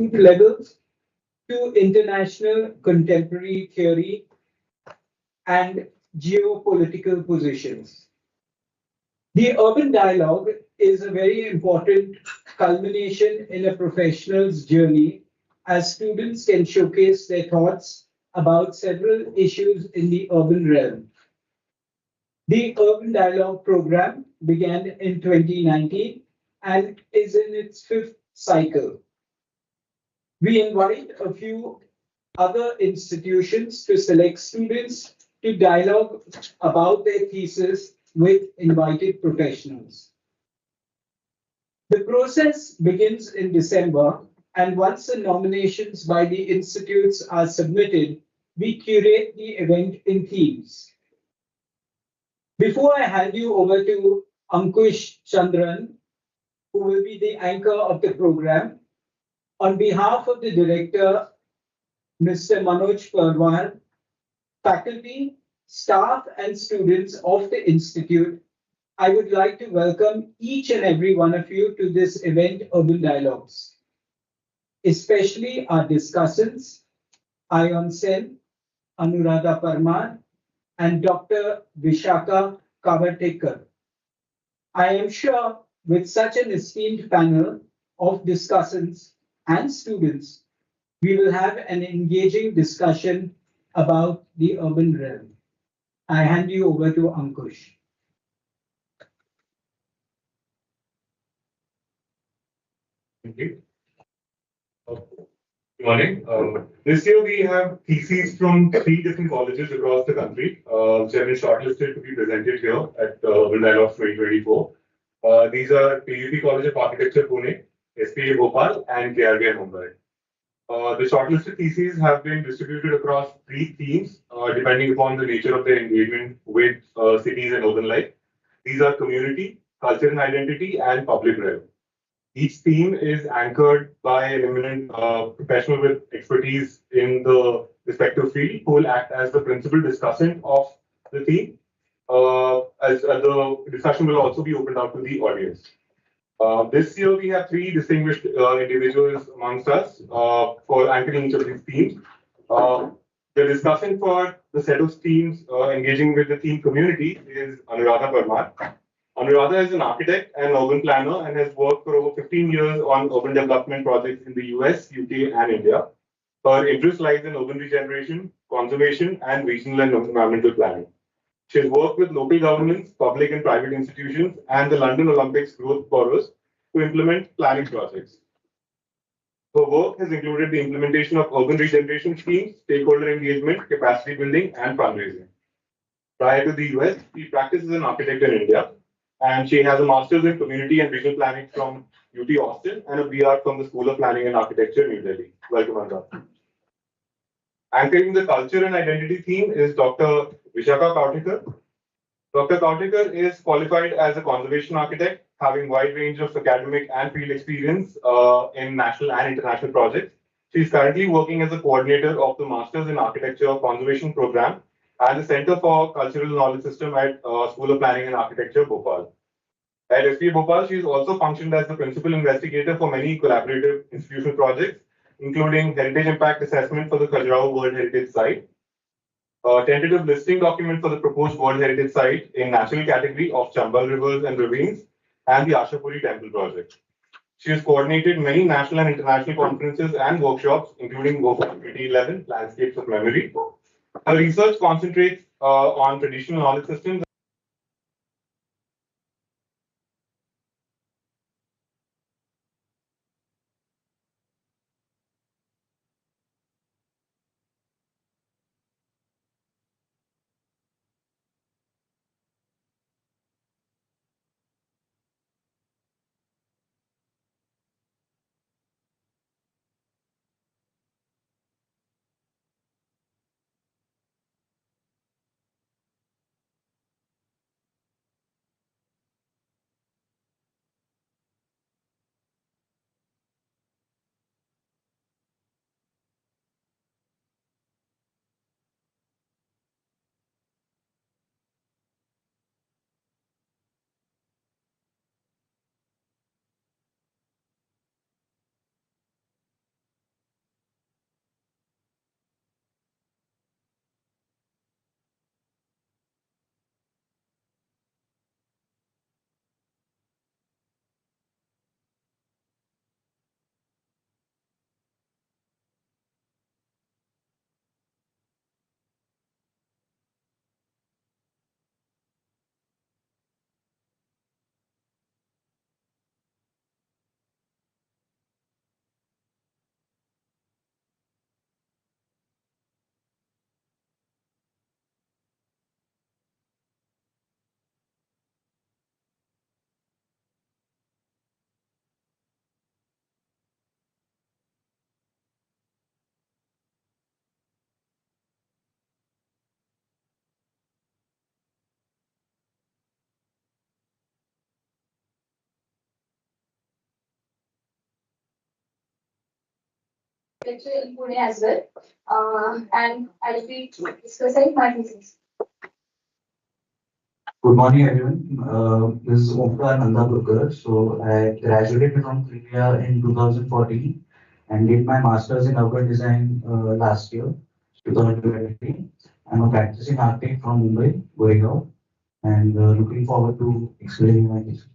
grassroots level to international contemporary theory and geopolitical positions. The urban dialogue is a very important culmination in a professional's journey as students can showcase their thoughts about several issues in the urban realm. The Urban Dialogue program began in 2019 and is in its fifth cycle. We invite a few other institutions to select students to dialogue about their thesis with invited professionals. The process begins in December, and once the nominations by the institutes are submitted, we curate the event in themes. Before I hand you over to Ankush Chandran, who will be the anchor of the program, on behalf of the director, Mr. Manoj Parwar, faculty, staff, and students of the Institute, I would like to welcome each and every one of you to this event, Urban Dialogues, especially our discussants, Ayon Sen, Anuradha Parmar, and Dr. Vishaka Kavatekar. I am sure with such an esteemed panel of discussants and students, we will have an engaging discussion about the urban realm. I hand you over to Ankush. Thank you. Good morning. This year we have theses from three different colleges across the country, which have been shortlisted to be presented here at Urban Dialogues 2024. These are PUP College of Architecture, Pune, SPA Bhopal, and KRB Mumbai. The shortlisted theses have been distributed across three themes, depending upon the nature of their engagement with cities and urban life. These are community, culture and identity, and public realm. Each theme is anchored by an eminent professional with expertise in the respective field who will act as the principal discussant of the theme. As the discussion will also be opened out to the audience. This year we have three distinguished individuals amongst us for anchoring each of these themes. The discussion for the set of themes engaging with the theme community is Anuradha Parmar. Anuradha is an architect and urban planner and has worked for over 15 years on urban development projects in the US, UK, and India. Her interest lies in urban regeneration, conservation, and regional and environmental planning. She has worked with local governments, public and private institutions, and the London Olympics growth borrowers to implement planning projects. Her work has included the implementation of urban regeneration schemes, stakeholder engagement, capacity building, and fundraising. Prior to the US, she practiced as an architect in India, and she has a master's in community and regional planning from UT Austin and a BR from the School of Planning and Architecture, New Delhi. Welcome, Anuradha. Anchoring the culture and identity theme is Dr. Vishaka Kautikar. Dr. Kautikar is qualified as a conservation architect, having wide range of academic and field experience in national and international projects. She is currently working as a coordinator of the Masters in Architecture Conservation Program and the Center for Cultural Knowledge System at School of Planning and Architecture, Bhopal. At SPA Bhopal, she has also functioned as the principal investigator for many collaborative institutional projects, including Heritage Impact Assessment for the Khajuraho World Heritage Site, a tentative listing document for the proposed World Heritage Site in national category of Chambal Rivers and Ravines, and the Ashapuri Temple project. She has coordinated many national and international conferences and workshops, including WOFA 2011, Landscapes of Memory. Her research concentrates on traditional knowledge systems lecture in Pune as well, and I'll be discussing my thesis. Good morning, everyone. This is Omkar Nandapurkar. So I graduated from India in 2014 and did my master's in urban design last year, 2020. I'm a practicing architect from Mumbai, Goregaon, and looking forward to explaining my thesis.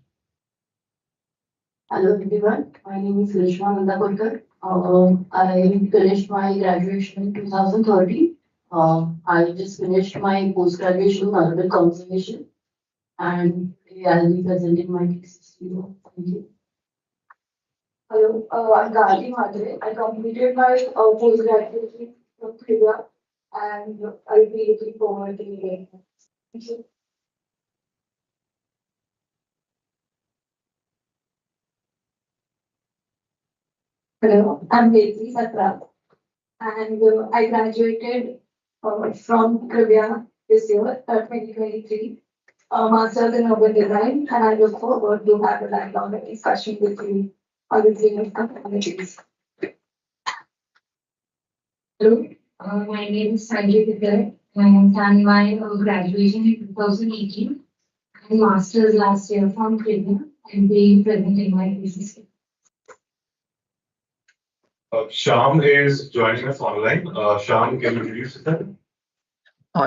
Hello everyone, my name is Rishma Nandapurkar. I finished my graduation in 2030. I just finished my post-graduation in urban conservation, and I'll be presenting my thesis to you. Thank you. Hello, I'm Gayatri Madre. I completed my post-graduation from Trivia, and I'll be looking forward to it. Thank you. Hello, I'm Vetri Satra, and I graduated from Trivia this year, 2023. Master's in Urban Design, and I look forward to have a dialogue and discussion with you on the theme of communities. Hello, my name is Sanjay Vidya. I have done my graduation in 2018 and master's last year from Kenya and being presenting my thesis. Shyam is joining us online. Shyam, can you introduce yourself?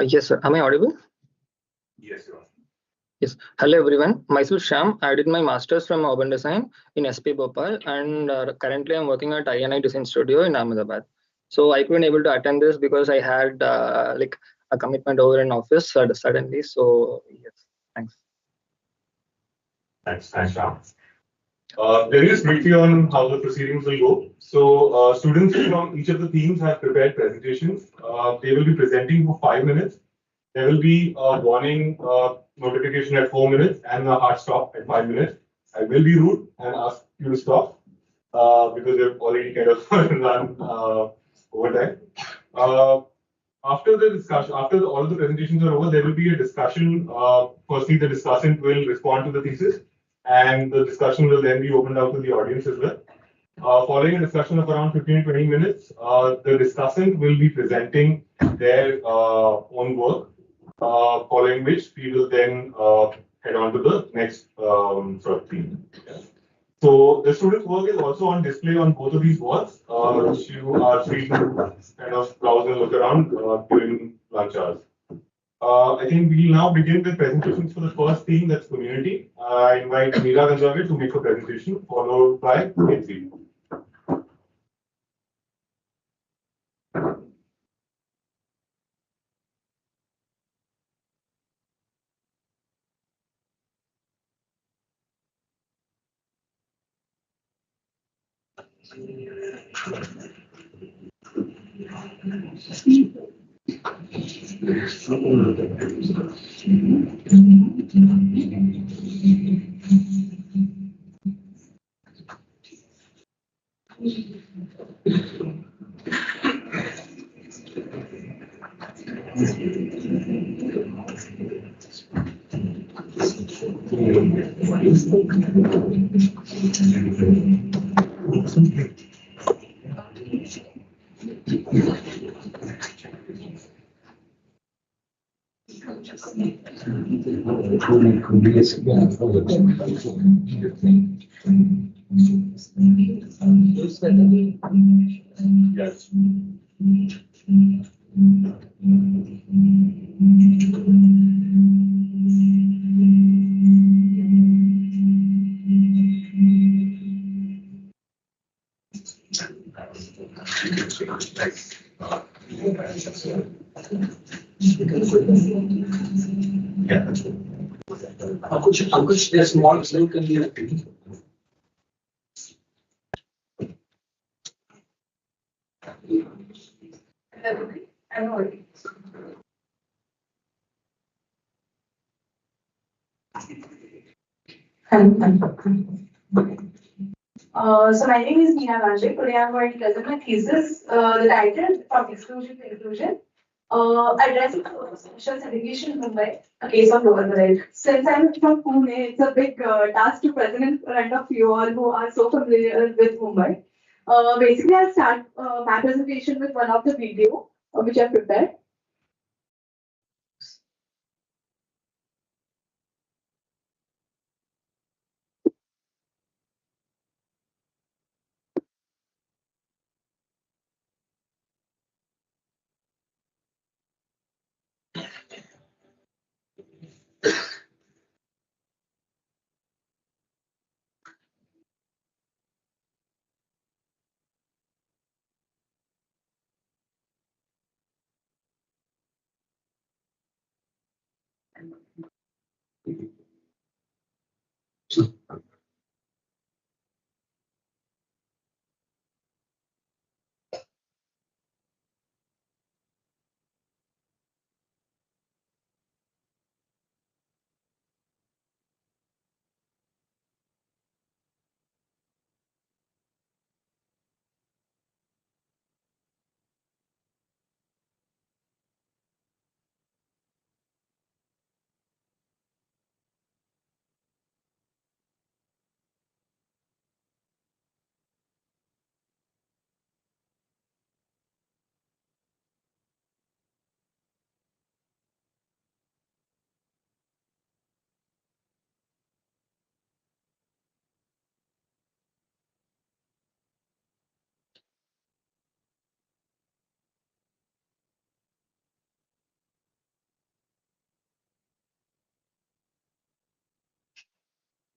Yes, sir. Am I audible? Yes, you are. Yes. Hello, everyone. Myself Sham. I did my master's from urban design in SP Bhopal, and currently I'm working at INI Design Studio in Ahmedabad. So I couldn't able to attend this because I had like a commitment over in office suddenly. So yes, thanks. Thanks, Shyam. Let me just briefly on how the proceedings will go. So, students from each of the teams have prepared presentations. They will be presenting for 5 minutes. There will be a warning notification at 4 minutes and a hard stop at 5 minutes. I will be rude and ask you to stop because they've already kind of run over time. After the discussion, after all of the presentations are over, there will be a discussion. Firstly, the discussant will respond to the thesis, and the discussion will then be opened out to the audience as well. Following a discussion of around 15 to 20 minutes, the discussant will be presenting their own work, following which we will then head on to the next sort of theme. Yeah. So the student's work is also on display on both of these walls, which you are free to kind of browse and look around during lunch hours. I think we'll now begin with presentations for the first theme, that's community. I invite Meera Ganjave to make a presentation, followed by Ketri. Yes. Ankush, there's small slip in the I'm already. So my name is Meena Ganjave. Today I'm going to present my thesis. The title from exclusion to inclusion. Addressing social segregation in Mumbai, a case of lower grade. Since I'm from Pune, it's a big task to present in front of you all who are so familiar with Mumbai. Basically, I'll start my presentation with one of the video which I prepared.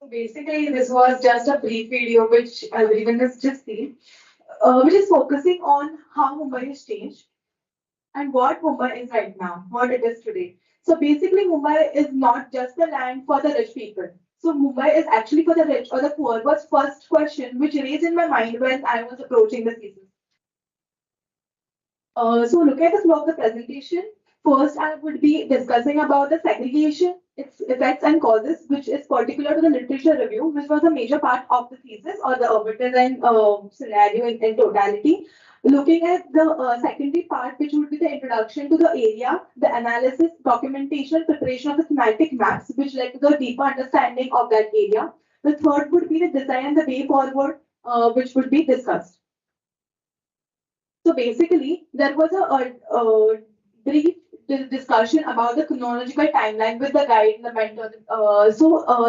So basically, this was just a brief video which everyone has just seen, which is focusing on how Mumbai has changed and what Mumbai is right now, what it is today. So basically, Mumbai is not just the land for the rich people. So Mumbai is actually for the rich or the poor was first question which raised in my mind when I was approaching the thesis. So look at the flow of the presentation. First, I would be discussing about the segregation, its effects and causes, which is particular to the literature review, which was a major part of the thesis or the urban design scenario in totality. Looking at the secondary part, which would be the introduction to the area, the analysis, documentation, preparation of the thematic maps, which led to the deeper understanding of that area. The third would be the design and the way forward, which would be discussed. So basically, there was a brief discussion about the chronological timeline with the guide and the mentor.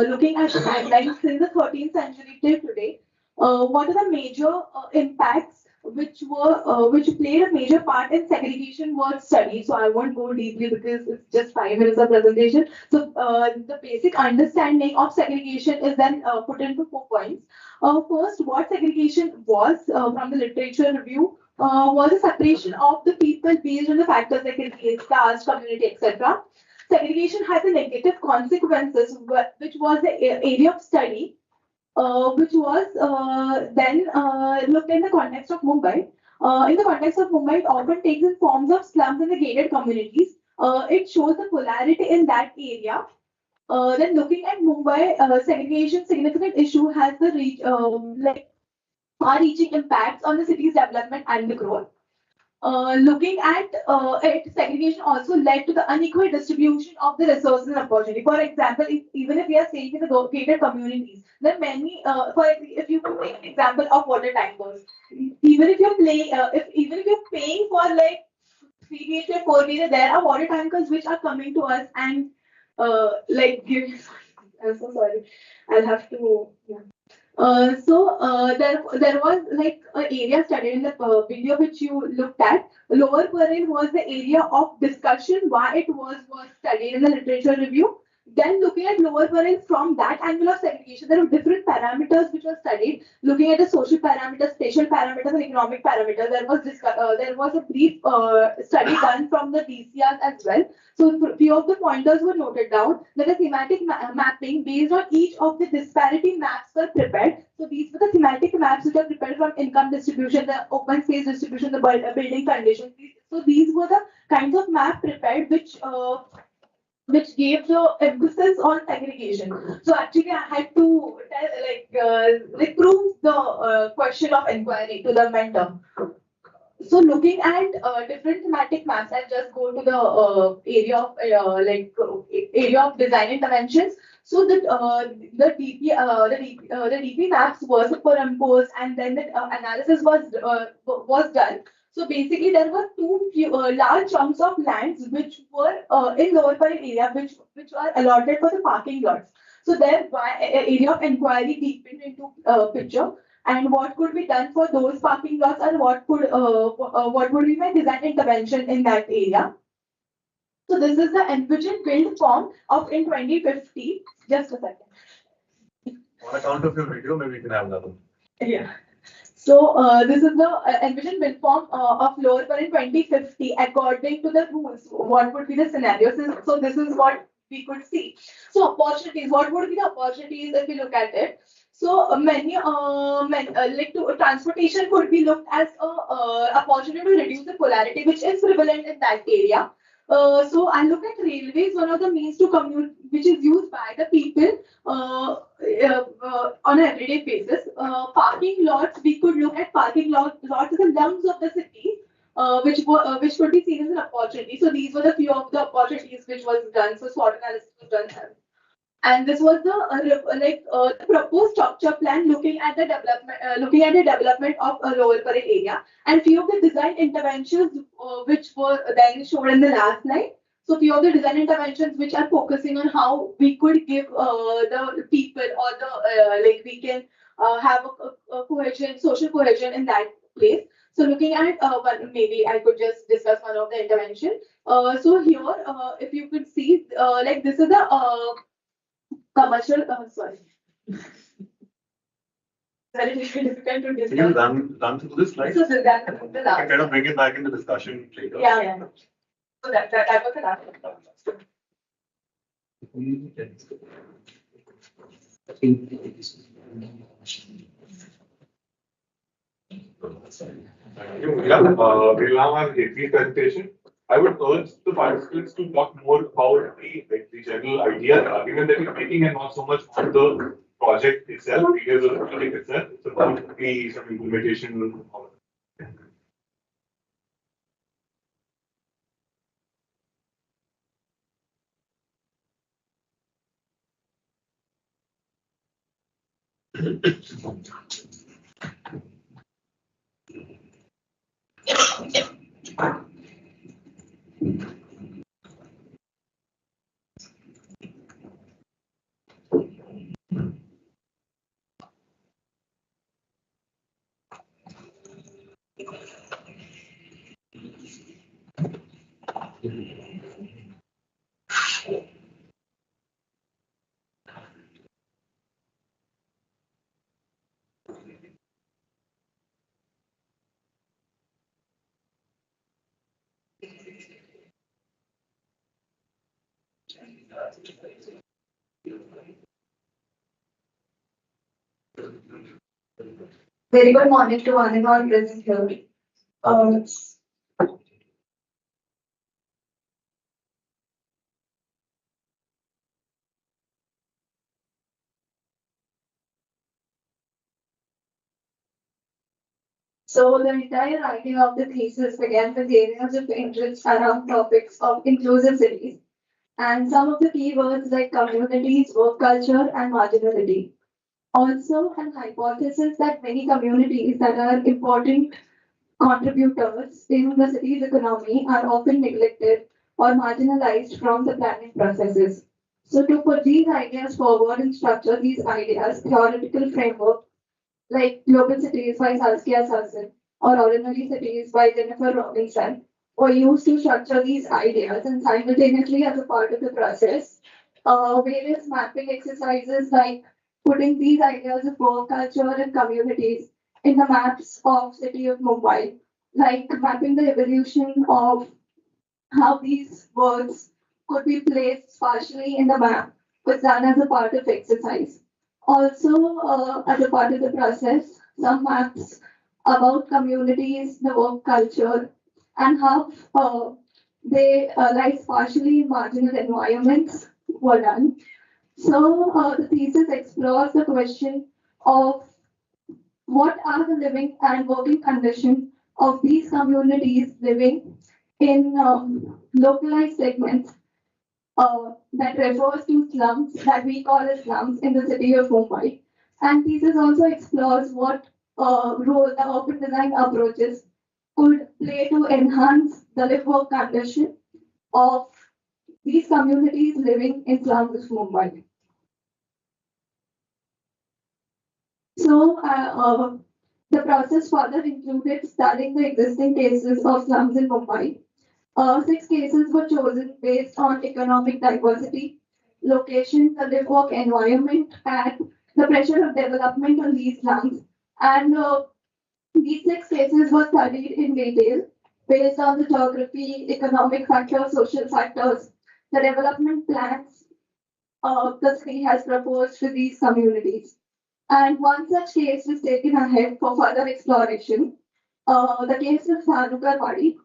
Looking at the timeline since the 13th century till today, what are the major impacts which played a major part in segregation were studied. So I won't go deeply because it's just 5 minutes of presentation. So the basic understanding of segregation is then put into 4 points. First, what segregation was from the literature review was a separation of the people based on the factors like race, caste, community, etc. Segregation has a negative consequences, which was the area of study, which was then looked in the context of Mumbai. In the context of Mumbai, it often takes in forms of slums and the gated communities. It shows the polarity in that area. Then looking at Mumbai, segregation significant issue has the far-reaching impacts on the city's development and the growth. Looking at it, segregation also led to the unequal distribution of the resources and opportunity. For example, even if we are staying in the located communities, there are many. If you take an example of water tankers, even if you're even if you're paying for like 3 BHK, 4 BHK, there are water tankers which are coming to us and give. I'm so sorry. I'll have to. Yeah. There was like an area studied in the video which you looked at. Lower Parel was the area of discussion why it was studied in the literature review. Then looking at Lower Parel from that angle of segregation, there were different parameters which were studied. Looking at the social parameters, spatial parameters, and economic parameters, there was a brief study done from the DCRs as well. So few of the pointers were noted down. Then a thematic mapping based on each of the disparity maps were prepared. So these were the thematic maps which are prepared from income distribution, the open space distribution, the building conditions. So these were the kinds of map prepared which gave the emphasis on segregation. So actually, I had to prove the question of inquiry to the mentor. So looking at different thematic maps, I'll just go to the area of design interventions. So the DP maps were superimposed, and then the analysis was done. So basically, there were large chunks of lands which were in lower Parel area, which are allotted for the parking lots. So there, area of inquiry deepened into picture, and what could be done for those parking lots, and what would be my design intervention in that area. So this is the envisioned build form of in 2050. Just a second. On account of your video, maybe you can have another. Yeah. So this is the envisioned build form of lower Parel in 2050 according to the rules. What would be the scenarios? So this is what we could see. So opportunities. What would be the opportunities if we look at it? So transportation could be looked as a opportunity to reduce the polarity which is prevalent in that area. So I look at railways, one of the means to commute, which is used by the people on an everyday basis. Parking lots, we could look at parking lots as the lungs of the city, which could be seen as an opportunity. So these were the few of the opportunities which was done. So SWOT analysis was done here. And this was the proposed structure plan looking at the development of a lower Parel area, and few of the design interventions which were then shown in the last slide. So few of the design interventions which are focusing on how we could give the people or the we can have a cohesion, social cohesion in that place. So looking at maybe I could just discuss one of the intervention. So here, if you could see, this is the commercial, sorry. Very difficult to discuss. Can you run through this slide? So that the I last. can kind of bring it back in the discussion later. Yeah. So that was the last. Thank you. Yeah, we'll now have Jaypreet's presentation. I would urge the participants to talk more about the general idea, the argument that you're making, and not so much on the project itself, details of the project itself. It's about the some implementation. Very good morning to one and all present here. So the entire writing of the thesis began with areas of interest around topics of inclusive cities and some of the key words like communities, work culture, and marginality. Also, an hypothesis that many communities that are important contributors in the city's economy are often neglected or marginalized from the planning processes. So to put these ideas forward and structure these ideas, theoretical framework like Global Cities by Saskia Sassen or Ordinary Cities by Jennifer Robinson were used to structure these ideas, and simultaneously as a part of the process, various mapping exercises like putting these ideas of work culture and communities in the maps of city of Mumbai, like mapping the evolution of how these words could be placed partially in the map was done as a part of exercise. Also, as a part of the process, some maps about communities, the work culture, and how they lies partially in marginal environments were done. So the thesis explores the question of what are the living and working conditions of these communities living in localized segments that refers to slums that we call as slums in the city of Mumbai. And thesis also explores what role the urban design approaches could play to enhance the live work condition of these communities living in slums of Mumbai. So, the process further included studying the existing cases of slums in Mumbai. 6 cases were chosen based on economic diversity, location, the live work environment, and the pressure of development on these slums. And these 6 cases were studied in detail based on the geography, economic factors, social factors, the development plans the city has proposed for these communities. And one such case was taken ahead for further exploration. The case of Sanukarwadi,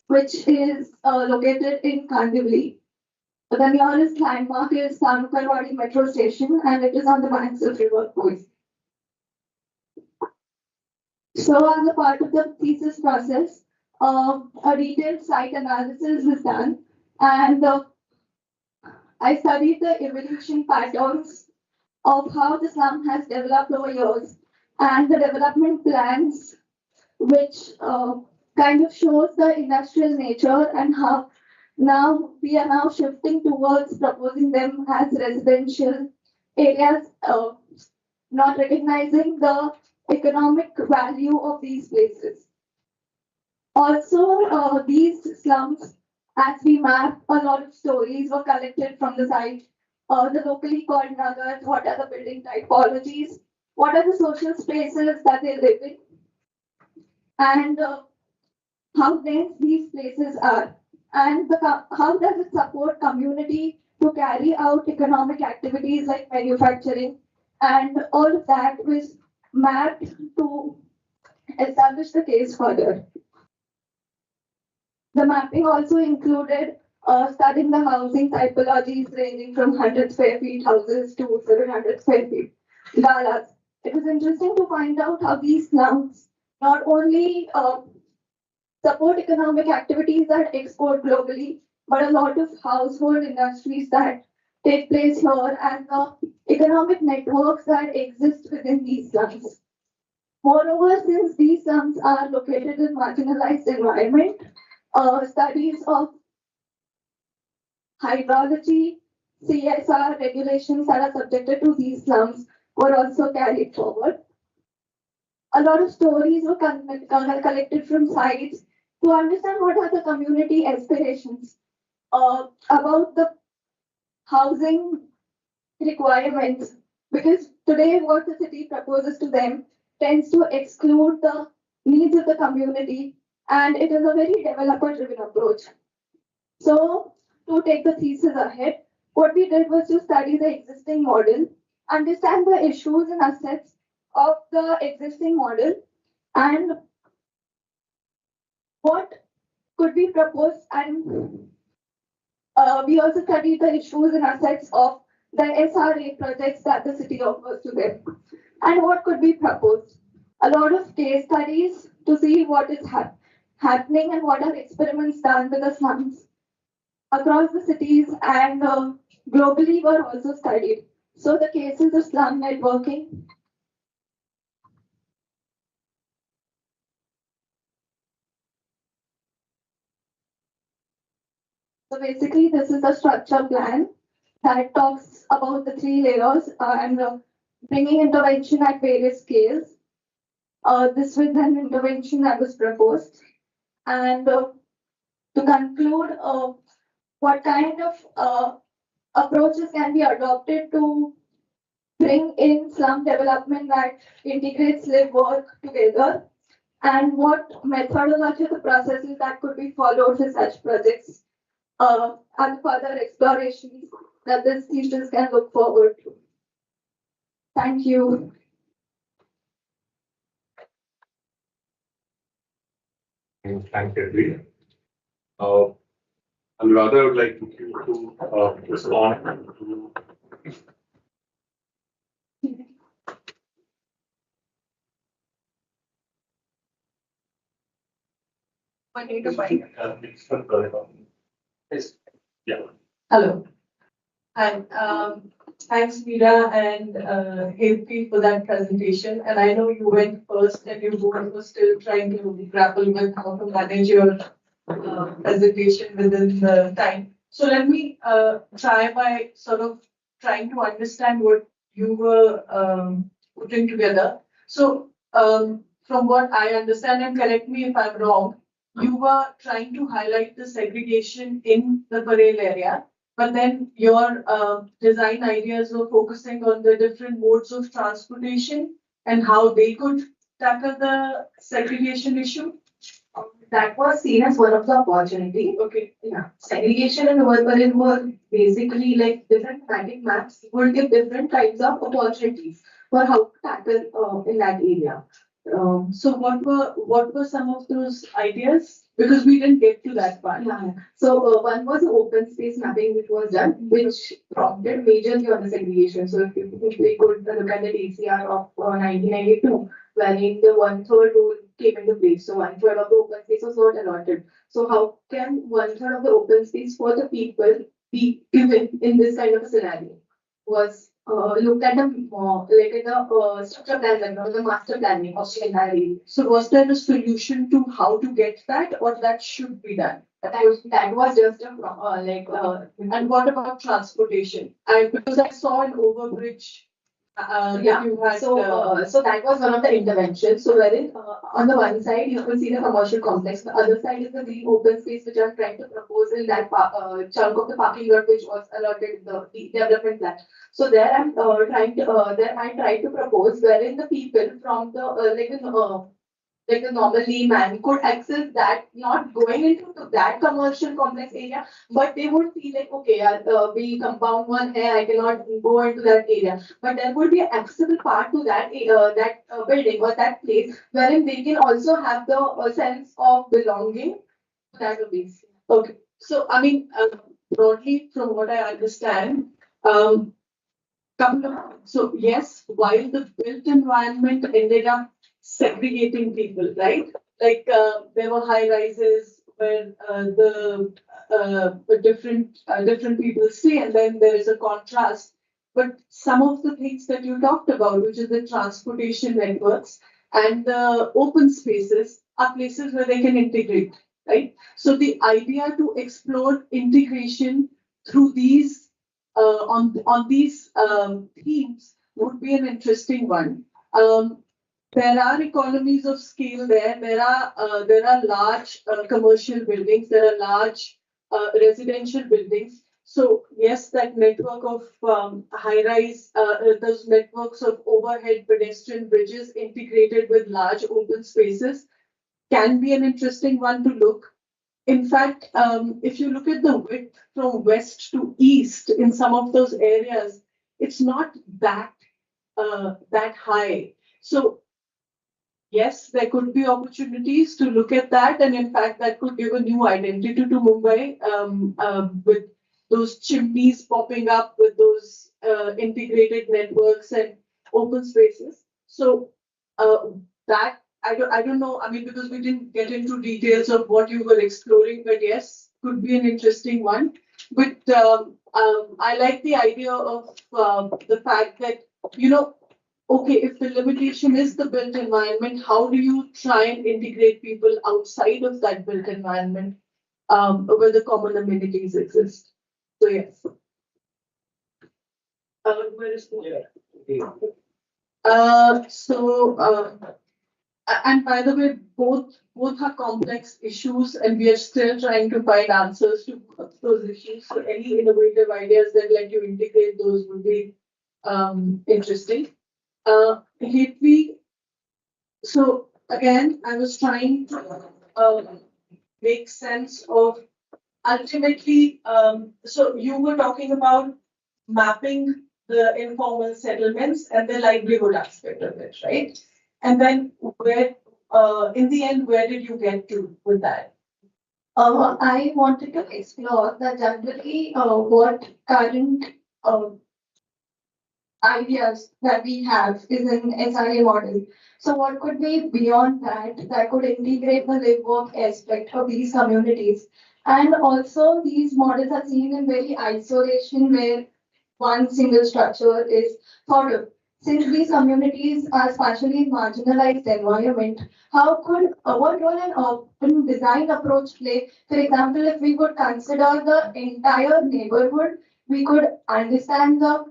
which is located in Kandivali. The nearest landmark is Sanukarwadi metro station, and it is on the banks of River Koi. So, as a part of the thesis process, a detailed site analysis was done, and I studied the evolution patterns of how the slum has developed over years and the development plans, which kind of shows the industrial nature and how now we are now shifting towards proposing them as residential areas, not recognizing the economic value of these places. Also, these slums, as we map, a lot of stories were collected from the site. The locally called nagars, what are the building typologies, what are the social spaces that they live in, and how dense these places are, and how does it support community to carry out economic activities like manufacturing, and all of that was mapped to establish the case further. The mapping also included studying the housing typologies ranging from 100 square feet houses to 700 square feet galas. It was interesting to find out how these slums not only support economic activities that export globally, but a lot of household industries that take place here and the economic networks that exist within these slums. Moreover, since these slums are located in marginalized environment, studies of hydrology, CSR regulations that are subjected to these slums were also carried forward. A lot of stories were collected from sites to understand what are the community aspirations about the housing requirements, because today what the city proposes to them tends to exclude the needs of the community, and it is a very developer-driven approach. So, to take the thesis ahead, what we did was to study the existing model, understand the issues and assets of the existing model, and what could be proposed. And we also studied the issues and assets of the SRA projects that the city offers to them, and what could be proposed. A lot of case studies to see what is happening and what are experiments done with the slums across the cities and globally were also studied. So the cases of slum networking. So basically, this is the structure plan that talks about the 3 layers and bringing intervention at various scales. This was an intervention that was proposed. And to conclude, what kind of approaches can be adopted to bring in slum development that integrates live work together, and what methodological processes that could be followed for such projects and further explorations that this thesis can look forward to. Thank you. Thank you. Anuradha, I would like you to respond to. I need a mic. Yeah. Hello. Hi, thanks Meera and Hilpi for that presentation. And I know you went first and you both were still trying to grapple with how to manage your presentation within the time. So let me try by sort of trying to understand what you were putting together. So from what I understand, and correct me if I'm wrong, you were trying to highlight the segregation in the Parel area, but then your design ideas were focusing on the different modes of transportation and how they could tackle the segregation issue. That was seen as one of the opportunity. Okay. Yeah, segregation and urban were basically like different thematic maps would give different types of opportunities for how to tackle in that area. So what were some of those ideas? Because we didn't get to that part. Yeah. So one was open space mapping which was done, which prompted majorly on the segregation. So if we could look at the DCR of 1992, wherein the one-third rule came into place. So one-third of the open space was not allotted. So how can one-third of the open space for the people be given in this kind of a scenario? Was looked at the like in the structure plan level, the master planning of the entire area. So was there a solution to how to get that, or that should be done? That was just a And what about transportation? I because I saw an overbridge. That you had. So that was one of the interventions. So wherein on the one side you could see the commercial complex, the other side is the green open space which I'm trying to propose in that chunk of the parking lot which was allotted in the development plan. So there I'm trying to there I tried to propose wherein the people from the like the normal layman could access that, not going into that commercial complex area, but they would feel like, okay, we compound one here, I cannot go into that area. But there would be an accessible part to that building or that place, wherein they can also have the sense of belonging to that place. Okay, so I mean, broadly from what I understand, couple of so yes, while the built environment ended up segregating people, right? Like there were high rises where the different people stay, and then there is a contrast. But some of the things that you talked about, which is the transportation networks and the open spaces, are places where they can integrate, right? So the idea to explore integration through these on these themes would be an interesting one. There are economies of scale there. There are large commercial buildings. There are large residential buildings. So yes, that network of high-rise, those networks of overhead pedestrian bridges integrated with large open spaces can be an interesting one to look. In fact, if you look at the width from west to east in some of those areas, it's not that high. So yes, there could be opportunities to look at that, and in fact, that could give a new identity to Mumbai with those chimneys popping up, with those integrated networks and open spaces. So that I don't know. I mean, because we didn't get into details of what you were exploring, but yes, could be an interesting one. But I like the idea of the fact that, okay, if the limitation is the built environment, how do you try and integrate people outside of that built environment where the common amenities exist? So yes. Where is the and by the way, both are complex issues, and we are still trying to find answers to those issues. So any innovative ideas that let you integrate those would be interesting. So again, I was trying to make sense of ultimately. So you were talking about mapping the informal settlements and the livelihood aspect of it, right? And then where, in the end, where did you get to with that? I wanted to explore that generally what current ideas that we have is an SRA model. So what could be beyond that could integrate the live work aspect of these communities? And also these models are seen in very isolation where one single structure is thought of. Since these communities are spatially marginalized environment, how could what role an urban design approach play? For example, if we could consider the entire neighborhood, we could understand the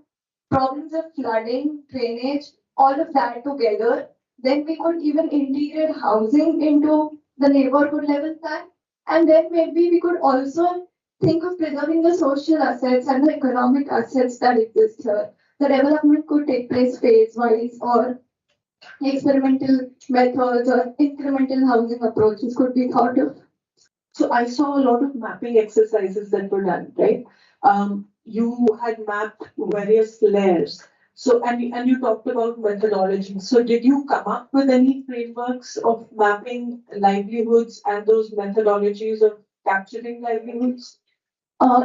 problems of flooding, drainage, all of that together. Then we could even integrate housing into the neighborhood level plan. And then maybe we could also think of preserving the social assets and the economic assets that exist here. The development could take place phase-wise, or experimental methods or incremental housing approaches could be thought of. So I saw a lot of mapping exercises that were done, right? You had mapped various layers. So, and you talked about methodology. So did you come up with any frameworks of mapping livelihoods and those methodologies of capturing livelihoods?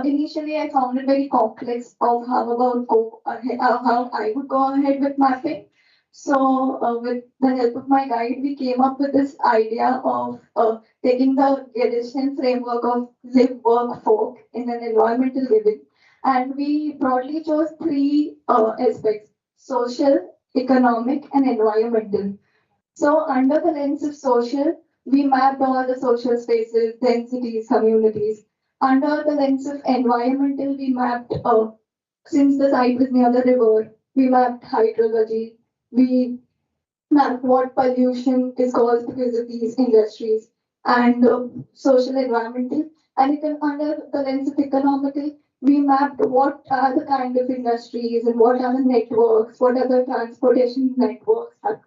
Initially, I found it very complex of how I would go ahead with mapping. So, with the help of my guide, we came up with this idea of taking the Gadesian framework of live, work, folk in an environmental living, and we broadly chose three aspects: social, economic, and environmental. So, under the lens of social, we mapped all the social spaces, densities, communities. Under the lens of environmental, we mapped, since the site was near the river, we mapped hydrology, we mapped what pollution is caused because of these industries, and social environmental. And even under the lens of economical, we mapped what are the kind of industries and what are the networks, what are the transportation networks happening.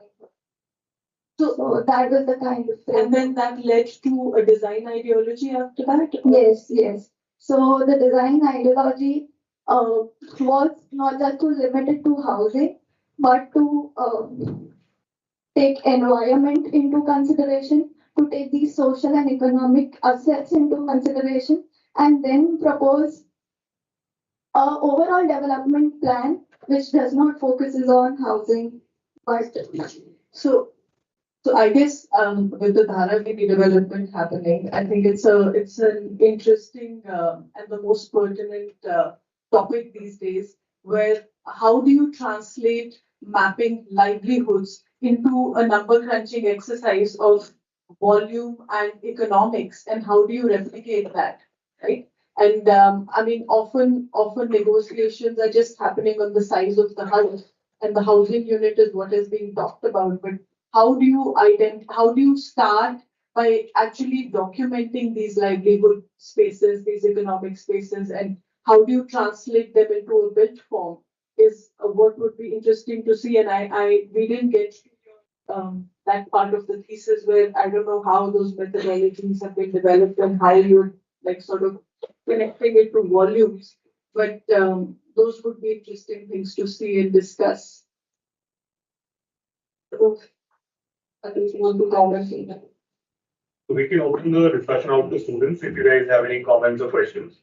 So that was the kind of thing. And then that led to a design ideology after that? Yes, yes. So the design ideology was not just to limit it to housing, but to take environment into consideration, to take these social and economic assets into consideration, and then propose a overall development plan which does not focuses on housing, but So, so I guess with the Dharavati development happening, I think it's an interesting and the most pertinent topic these days. Where how do you translate mapping livelihoods into a number crunching exercise of volume and economics, and how do you replicate that, right? And I mean, often negotiations are just happening on the size of the house, and the housing unit is what is being talked about, but how do you start by actually documenting these livelihood spaces, these economic spaces, and how do you translate them into a built form is what would be interesting to see. And we didn't get that part of the thesis where I don't know how those methodologies have been developed and how you're like sort of connecting it to volumes. But those would be interesting things to see and discuss. I think you want to comment on that. So we can open the discussion out to students if you guys have any comments or questions.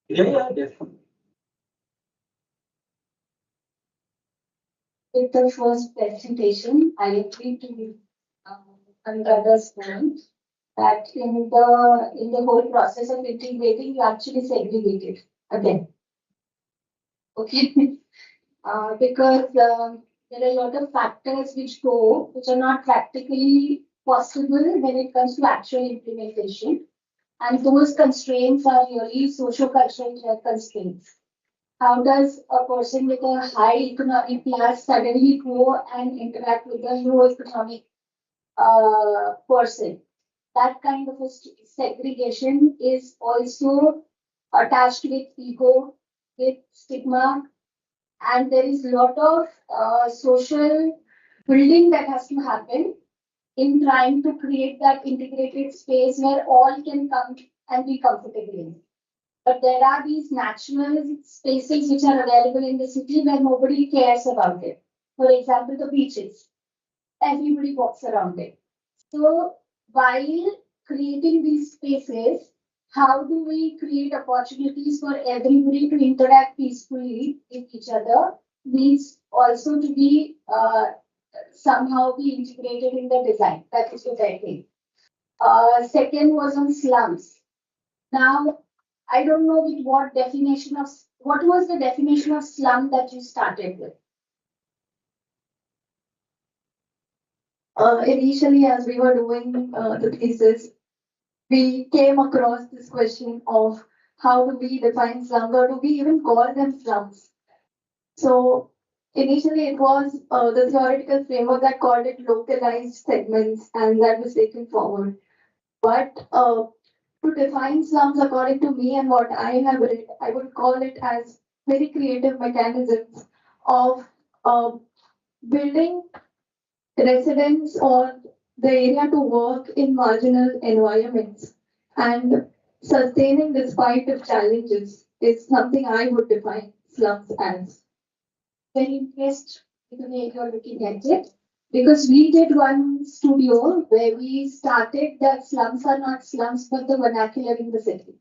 Yeah, definitely. with the first presentation, I agree to Anuradha's point that in the whole process of integrating, you actually segregated again. Okay, because there are a lot of factors which are not practically possible when it comes to actual implementation, and those constraints are really socio-cultural constraints. How does a person with a high economic class suddenly go and interact with a low economic person? That kind of a segregation is also attached with ego, with stigma, and there is a lot of social building that has to happen in trying to create that integrated space where all can come and be comfortable in. But there are these natural spaces which are available in the city where nobody cares about it. For example, the beaches. Everybody walks around it. So while creating these spaces, how do we create opportunities for everybody to interact peacefully with each other needs also to be somehow be integrated in the design. That is what I think. Second was on slums. Now, I don't know with what definition of, what was the definition of slum that you started with? Initially, as we were doing the thesis, we came across this question of how do we define slums or do we even call them slums? So initially it was the theoretical framework that called it localized segments and that was taken forward. But to define slums according to me and what I have read, I would call it as very creative mechanisms of building residents or the area to work in marginal environments and sustaining despite of challenges is something I would define slums as. Very impressed with the way you're looking at it because we did one studio where we started that slums are not slums but the vernacular in the city.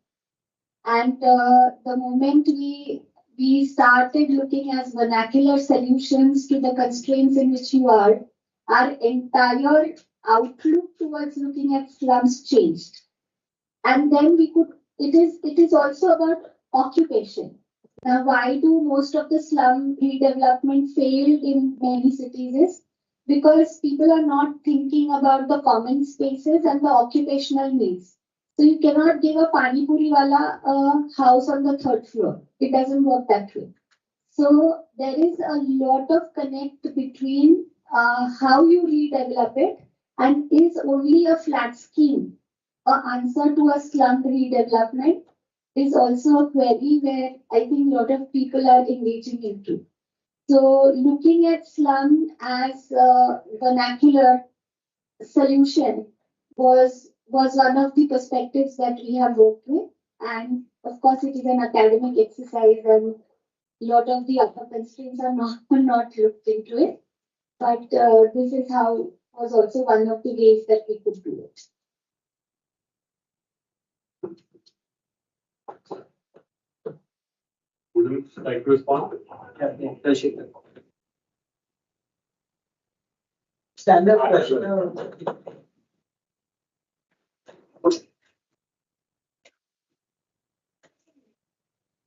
And the moment we started looking as vernacular solutions to the constraints in which you are, our entire outlook towards looking at slums changed. And then we could, it is also about occupation. Now, why do most of the slum redevelopment fail in many cities is because people are not thinking about the common spaces and the occupational needs. So you cannot give a pani puri wala a house on the third floor. It doesn't work that way. So there is a lot of connect between how you redevelop it and is only a flat scheme an answer to a slum redevelopment is also a query where I think a lot of people are engaging into. So looking at slum as a vernacular solution was one of the perspectives that we have worked with. And of course, it is an academic exercise and a lot of the other constraints are not looked into it. But this is how was also one of the ways that we could do it. Would you like to respond? Stand-up question.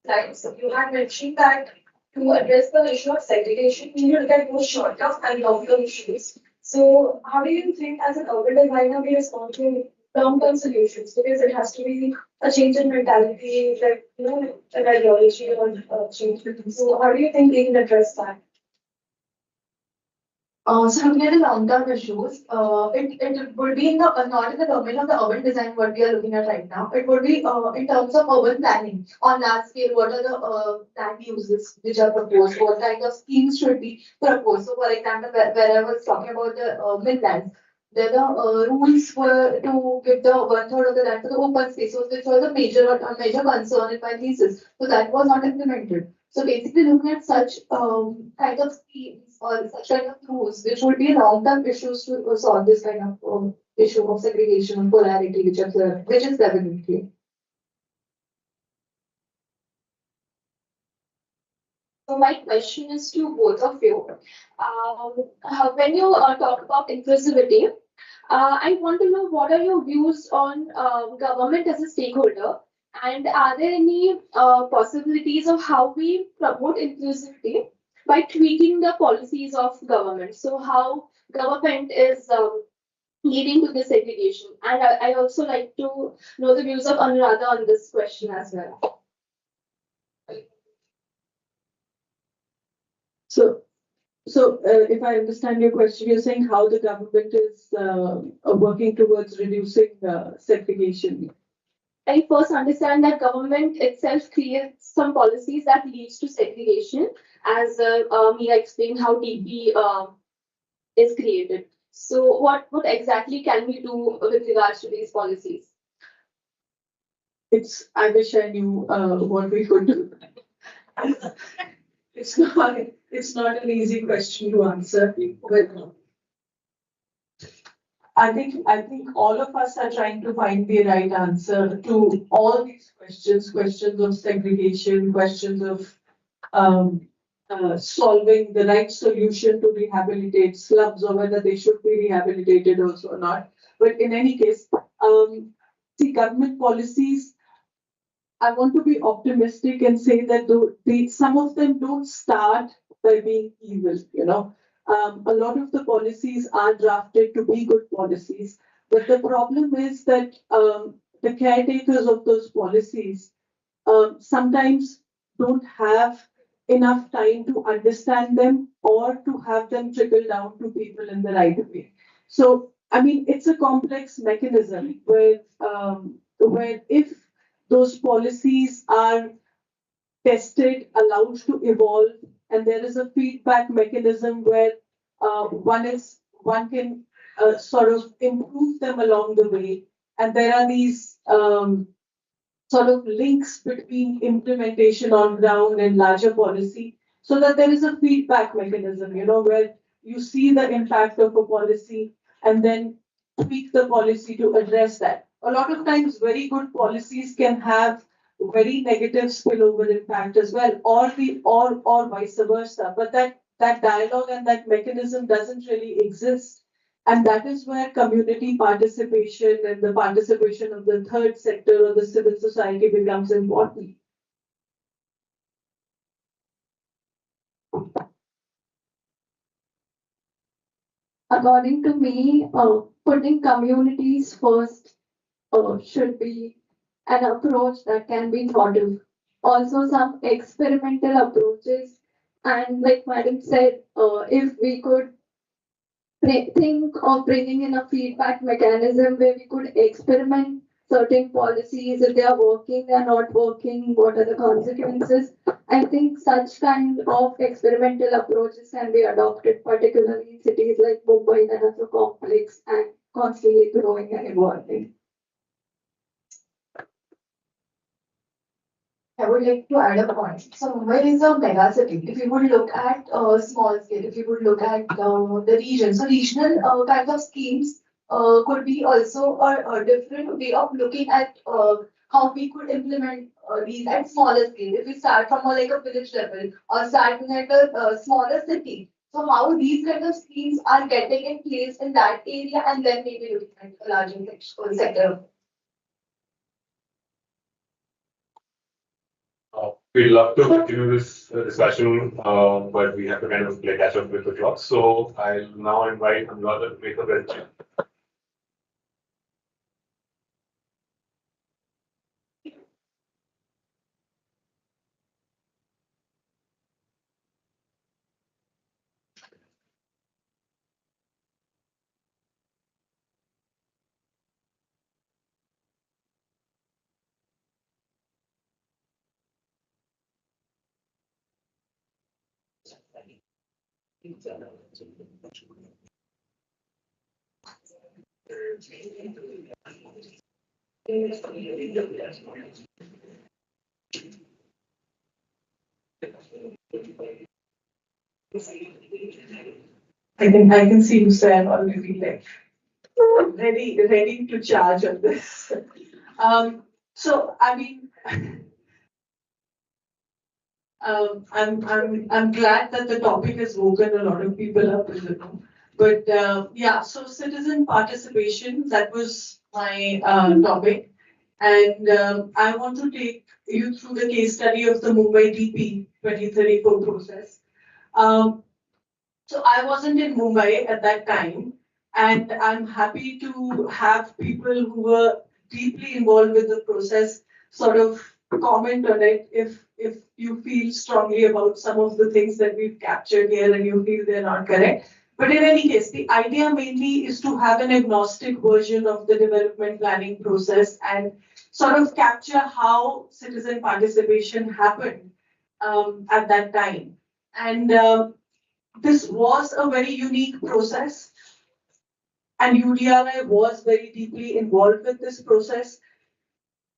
Right, so you had mentioned that to address the issue of segregation, we need to look at both short-term and long-term issues. So how do you think as an urban designer we respond to long-term solutions? Because it has to be a change in mentality, like, an ideology or change. So how do you think we can address that? So looking at the long-term issues, it would be in the not in the domain of the urban design what we are looking at right now. It would be in terms of urban planning on large scale. What are the land uses which are proposed? What kind of schemes should be proposed? So, for example, where I was talking about the midlands, there the rules were to give the 1/3 of the land for the open spaces, which was a major concern in my thesis. So that was not implemented. So basically, looking at such kind of schemes or such kind of rules, which would be long-term issues to solve this kind of issue of segregation and polarity, which is prevalent here. So my question is to both of you. When you talk about inclusivity, I want to know what are your views on government as a stakeholder, and are there any possibilities of how we promote inclusivity by tweaking the policies of government? So how government is leading to this segregation, and I also like to know the views of Anuradha on this question as well. So, if I understand your question, you're saying how the government is working towards reducing segregation. I first understand that government itself creates some policies that leads to segregation, as Mia explained how TP is created. So what exactly can we do with regards to these policies? I wish I knew what we could do. It's not an easy question to answer, but I think all of us are trying to find the right answer to all these questions of segregation, questions of solving the right solution to rehabilitate slums or whether they should be rehabilitated also or not. But in any case, the government policies I want to be optimistic and say that some of them don't start by being evil, you know. A lot of the policies are drafted to be good policies, but the problem is that the caretakers of those policies sometimes don't have enough time to understand them or to have them trickle down to people in the right way. So, I mean, it's a complex mechanism where if those policies are tested, allowed to evolve, and there is a feedback mechanism where one can sort of improve them along the way, and there are these sort of links between implementation on ground and larger policy, so that there is a feedback mechanism, you know, where you see the impact of a policy and then tweak the policy to address that. A lot of times, very good policies can have very negative spillover impact as well, or vice versa. But that dialogue and that mechanism doesn't really exist. And that is where community participation and the participation of the third sector or the civil society becomes important. According to me, putting communities first should be an approach that can be thought of. Also, some experimental approaches, and like Madam said, if we could think of bringing in a feedback mechanism where we could experiment certain policies, if they are working, they are not working, what are the consequences. I think such kind of experimental approaches can be adopted, particularly in cities like Mumbai that are so complex and constantly growing and evolving. I would like to add a point. So Mumbai is a mega city. If you would look at small scale, if you would look at the region, so regional kinds of schemes could be also a different way of looking at how we could implement these at smaller scale. If we start from like a village level or starting at a smaller city, so how these kind of schemes are getting in place in that area, and then maybe looking at a larger sector. We'd love to continue this discussion, but we have to kind of catch up with the clock. So I'll now invite Anuradha to make a presentation. I can see Hussain already like ready to charge on this. So I mean, I'm glad that the topic has woken a lot of people up in the room. But yeah, so citizen participation, that was my topic. And I want to take you through the case study of the Mumbai DP 2034 process. So I wasn't in Mumbai at that time, and I'm happy to have people who were deeply involved with the process sort of comment on it if you feel strongly about some of the things that we've captured here and you feel they're not correct. But in any case, the idea mainly is to have an agnostic version of the development planning process and sort of capture how citizen participation happened at that time. And this was a very unique process, and UDRI was very deeply involved with this process.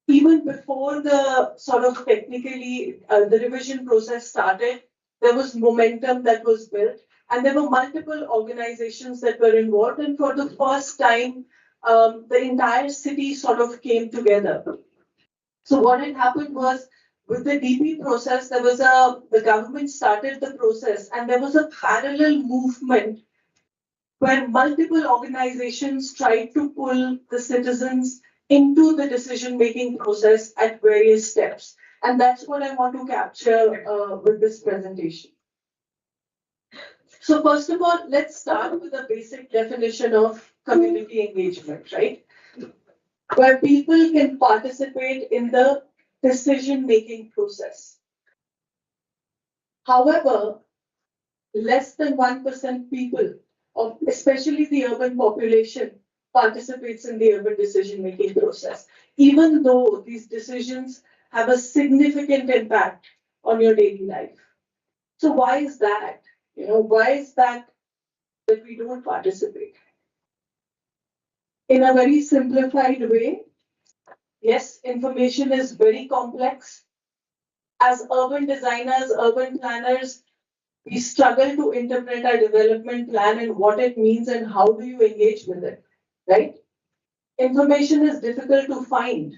Even before the sort of technically the revision process started, there was momentum that was built, and there were multiple organizations that were involved. And for the first time, the entire city sort of came together. So what had happened was, with the DP process, the government started the process, and there was a parallel movement where multiple organizations tried to pull the citizens into the decision-making process at various steps. And that's what I want to capture with this presentation. So first of all, let's start with a basic definition of community engagement, right? Where people can participate in the decision-making process. However, less than 1% people, especially the urban population, participates in the urban decision-making process, even though these decisions have a significant impact on your daily life. So why is that? Why is that we don't participate? In a very simplified way, yes, information is very complex. As urban designers, urban planners, we struggle to interpret our development plan and what it means and how do you engage with it, right? Information is difficult to find.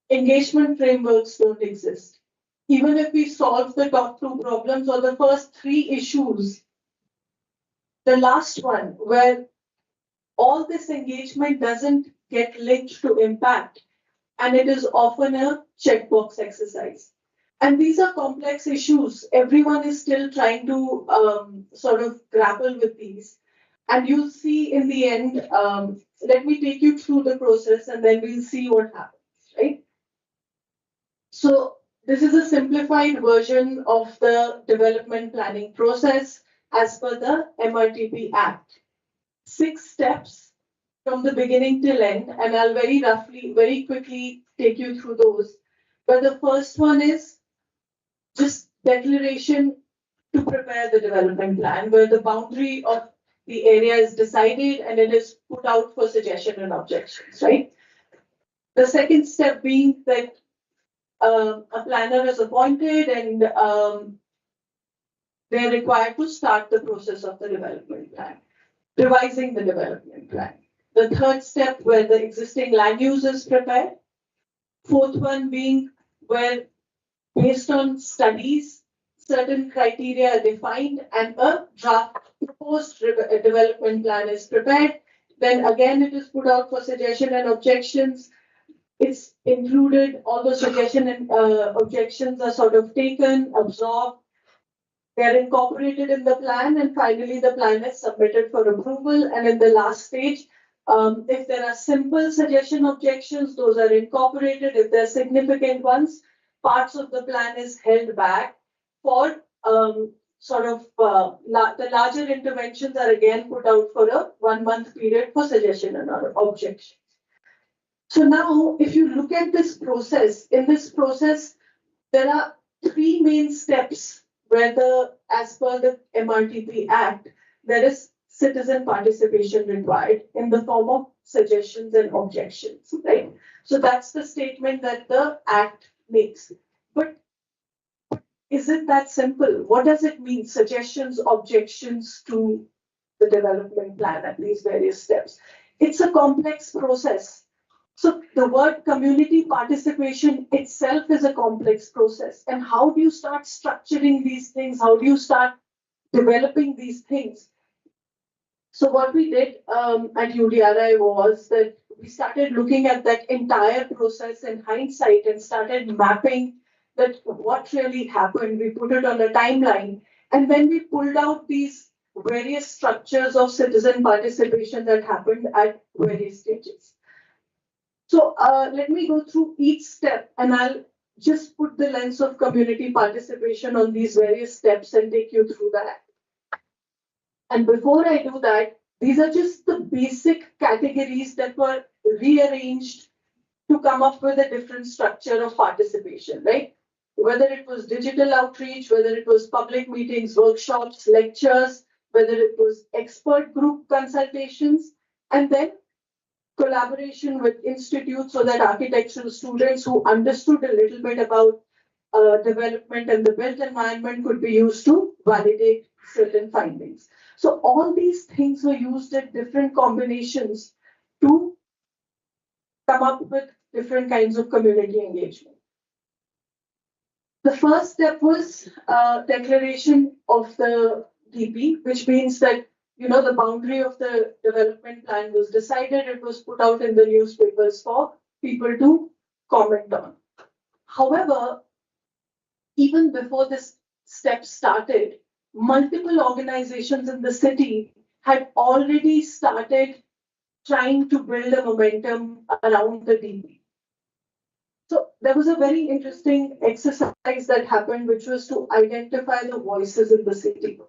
Engagement frameworks don't exist. Even if we solve the top two problems or the first three issues, the last one where all this engagement doesn't get linked to impact, and it is often a checkbox exercise. And these are complex issues. Everyone is still trying to sort of grapple with these. And you'll see in the end, let me take you through the process and then we'll see what happens, right? So this is a simplified version of the development planning process as per the MRTP Act. 6 steps from the beginning till end, and I'll very quickly take you through those. But the first one is just declaration to prepare the development plan, where the boundary of the area is decided and it is put out for suggestion and objections, right? The second step being that a planner is appointed and they're required to start the process of the development plan, revising the development plan. The third step where the existing land use is prepared. Fourth one being where, based on studies, certain criteria are defined and a draft proposed development plan is prepared. Then again, it is put out for suggestion and objections. It's included, all the suggestion and objections are sort of taken, absorbed. They're incorporated in the plan, and finally the plan is submitted for approval. And in the last stage, if there are simple suggestion objections, those are incorporated. If there are significant ones, parts of the plan is held back for the larger interventions are again put out for a 1-month period for suggestion and objections. So now, if you look at this process, in this process, there are 3 main steps where as per the MRTP Act, there is citizen participation required in the form of suggestions and objections, right? So that's the statement that the Act makes. But is it that simple? What does it mean, suggestions, objections to the development plan at these various steps? It's a complex process. So the word community participation itself is a complex process. And how do you start structuring these things? How do you start developing these things? So what we did at UDRI was that we started looking at that entire process in hindsight and started mapping that what really happened. We put it on a timeline, and then we pulled out these various structures of citizen participation that happened at various stages. So let me go through each step, and I'll just put the lens of community participation on these various steps and take you through that. And before I do that, these are just the basic categories that were rearranged to come up with a different structure of participation, right? Whether it was digital outreach, whether it was public meetings, workshops, lectures, whether it was expert group consultations, and then collaboration with institutes so that architectural students who understood a little bit about development and the built environment could be used to validate certain findings. So all these things were used at different combinations to come up with different kinds of community engagement. The first step was declaration of the DP, which means that the boundary of the development plan was decided, it was put out in the newspapers for people to comment on. However, even before this step started, multiple organizations in the city had already started trying to build a momentum around the DP. So there was a very interesting exercise that happened, which was to identify the voices in the city.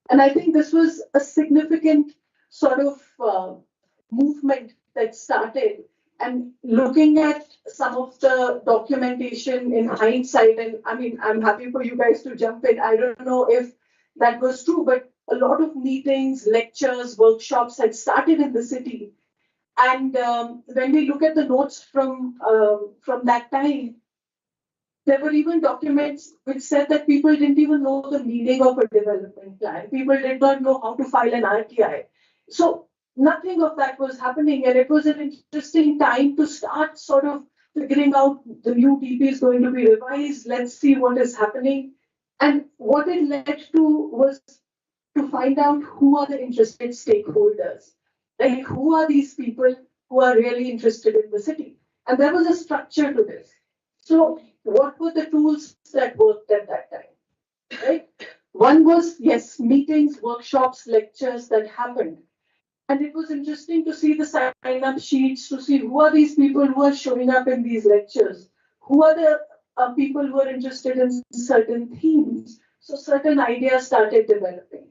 And I think this was a significant sort of movement that started. And looking at some of the documentation in hindsight, and I mean, I'm happy for you guys to jump in. I don't know if that was true, but a lot of meetings, lectures, workshops had started in the city. And when we look at the notes from that time, there were even documents which said that people didn't even know the meaning of a development plan. People did not know how to file an RTI. So nothing of that was happening. And it was an interesting time to start sort of figuring out the new DP is going to be revised. Let's see what is happening. And what it led to was to find out who are the interested stakeholders. Like, who are these people who are really interested in the city? And there was a structure to this. So what were the tools that worked at that time? Right? One was, yes, meetings, workshops, lectures that happened. And it was interesting to see the sign-up sheets, to see who are these people who are showing up in these lectures. Who are the people who are interested in certain themes? So certain ideas started developing.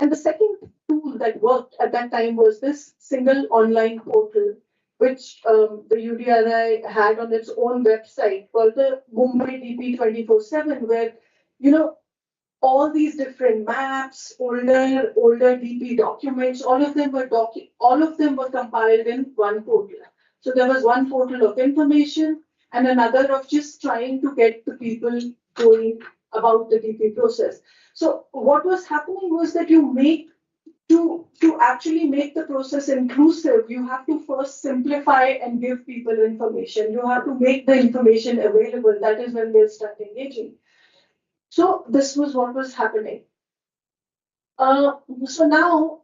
And the second tool that worked at that time was this single online portal, which the UDRI had on its own website called the Mumbai DP 24/7, where, all these different maps, older DP documents, all of them were compiled in one portal. So there was one portal of information and another of just trying to get the people going about the DP process. So what was happening was that to actually make the process inclusive, you have to first simplify and give people information. You have to make the information available. That is when they'll start engaging. So this was what was happening. So now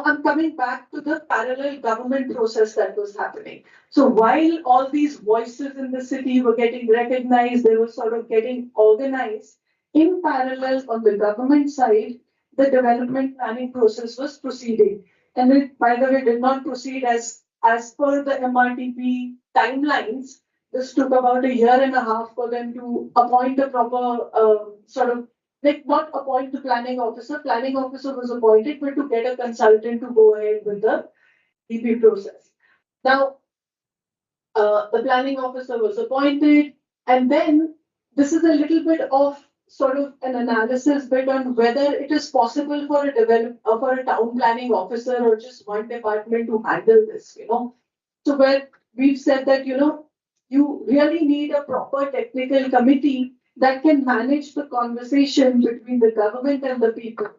I'm coming back to the parallel government process that was happening. So while all these voices in the city were getting recognized, they were sort of getting organized. In parallel, on the government side, the development planning process was proceeding. And it, by the way, did not proceed as per the MRTP timelines. This took about a year and a half for them to appoint a proper sort of, like, not appoint the planning officer. Planning officer was appointed, but to get a consultant to go ahead with the DP process. Now, the planning officer was appointed, and then this is a little bit of sort of an analysis bit on whether it is possible for a town planning officer or just one department to handle this. So where we've said that you really need a proper technical committee that can manage the conversation between the government and the people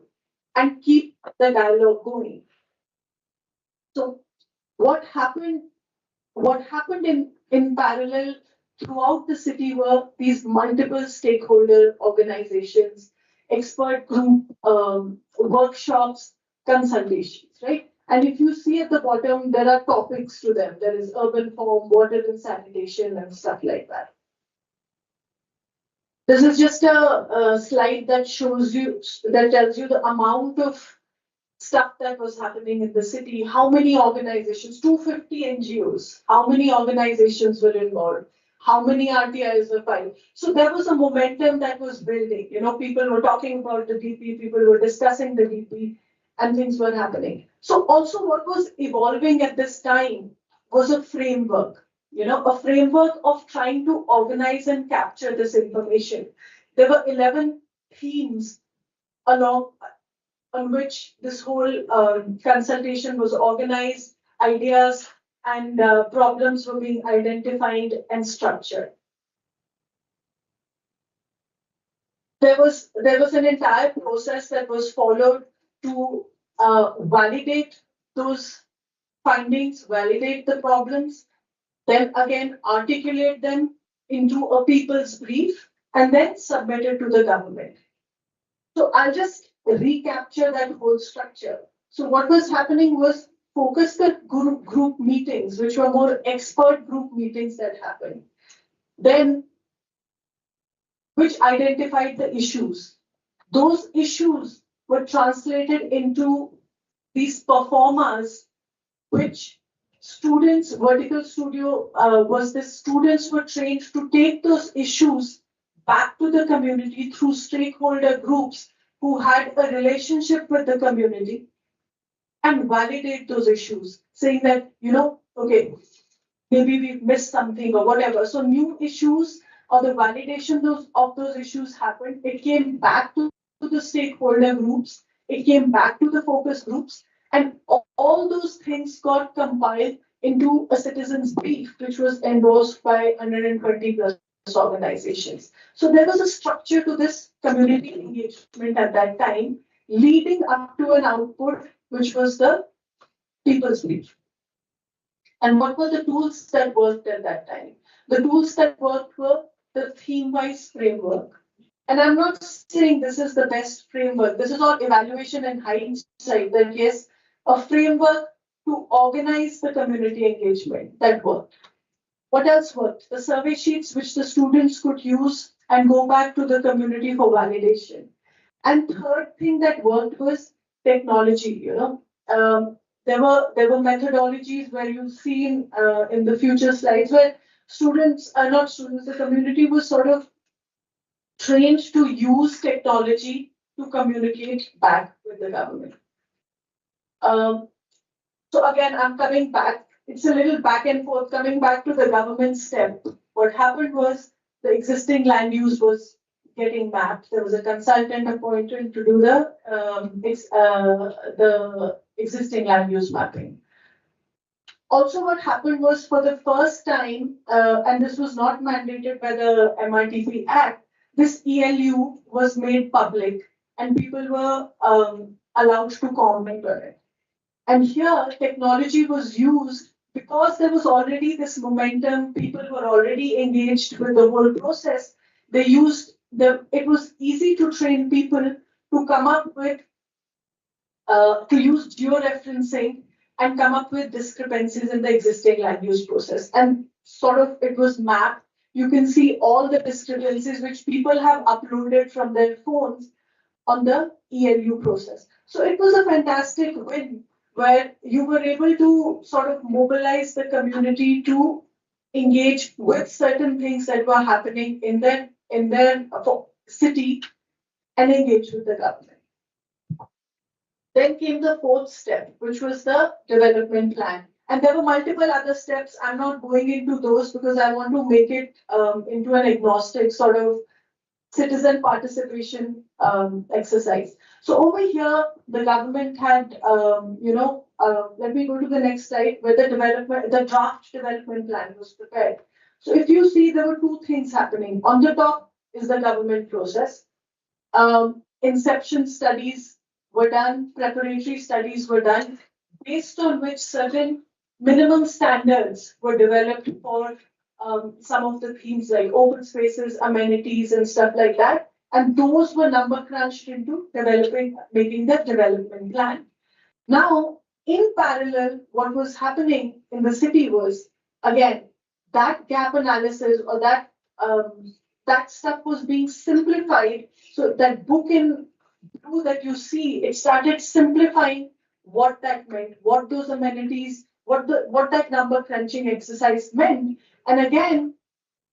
and keep the dialogue going. So what happened in parallel throughout the city were these multiple stakeholder organizations, expert group, workshops, consultations, right? And if you see at the bottom, there are topics to them. There is urban form, water and sanitation, and stuff like that. This is just a slide that tells you the amount of stuff that was happening in the city, how many organizations, 250 NGOs, how many organizations were involved, how many RTIs were filed. So there was a momentum that was building. People were talking about the DP, people were discussing the DP, and things were happening. So also what was evolving at this time was a framework, a framework of trying to organize and capture this information. There were 11 themes on which this whole consultation was organized, ideas and problems were being identified and structured. There was an entire process that was followed to validate those findings, validate the problems, then again articulate them into a people's brief, and then submit it to the government. So I'll just recapture that whole structure. So what was happening was focus group meetings, which were more expert group meetings that happened. Then, which identified the issues. Those issues were translated into these performers, which students, Vertical Studio was the students were trained to take those issues back to the community through stakeholder groups who had a relationship with the community and validate those issues, saying that, okay, maybe we've missed something or whatever. So new issues or the validation of those issues happened. It came back to the stakeholder groups. It came back to the focus groups. And all those things got compiled into a citizens' brief, which was endorsed by 120 plus organizations. So there was a structure to this community engagement at that time, leading up to an output, which was the people's brief. And what were the tools that worked at that time? The tools that worked were the theme-wise framework. And I'm not saying this is the best framework. This is all evaluation and hindsight, that yes, a framework to organize the community engagement that worked. What else worked? The survey sheets which the students could use and go back to the community for validation. And third thing that worked was technology, there were methodologies where you've seen in the future slides where the community was sort of trained to use technology to communicate back with the government. So again, I'm coming back. It's a little back and forth, coming back to the government step. What happened was the existing land use was getting mapped. There was a consultant appointed to do the existing land use mapping. Also, what happened was for the first time, and this was not mandated by the MRTP Act, this ELU was made public and people were allowed to comment on it. And here, technology was used because there was already this momentum, people were already engaged with the whole process. It was easy to train people to come up with, to use georeferencing and come up with discrepancies in the existing land use process. And sort of it was mapped. You can see all the discrepancies which people have uploaded from their phones on the ELU process. So it was a fantastic win where you were able to sort of mobilize the community to engage with certain things that were happening in their city and engage with the government. Then came the fourth step, which was the development plan. And there were multiple other steps. I'm not going into those because I want to make it into an agnostic sort of citizen participation exercise. So over here, the government had, let me go to the next slide, where the draft development plan was prepared. So if you see, there were two things happening. On the top is the government process. Inception studies were done, preparatory studies were done, based on which certain minimum standards were developed for some of the themes like open spaces, amenities, and stuff like that. And those were number crunched into making the development plan. Now, in parallel, what was happening in the city was, again, that gap analysis or that stuff was being simplified. So that book in blue that you see, it started simplifying what that meant, what those amenities, what that number crunching exercise meant. And again,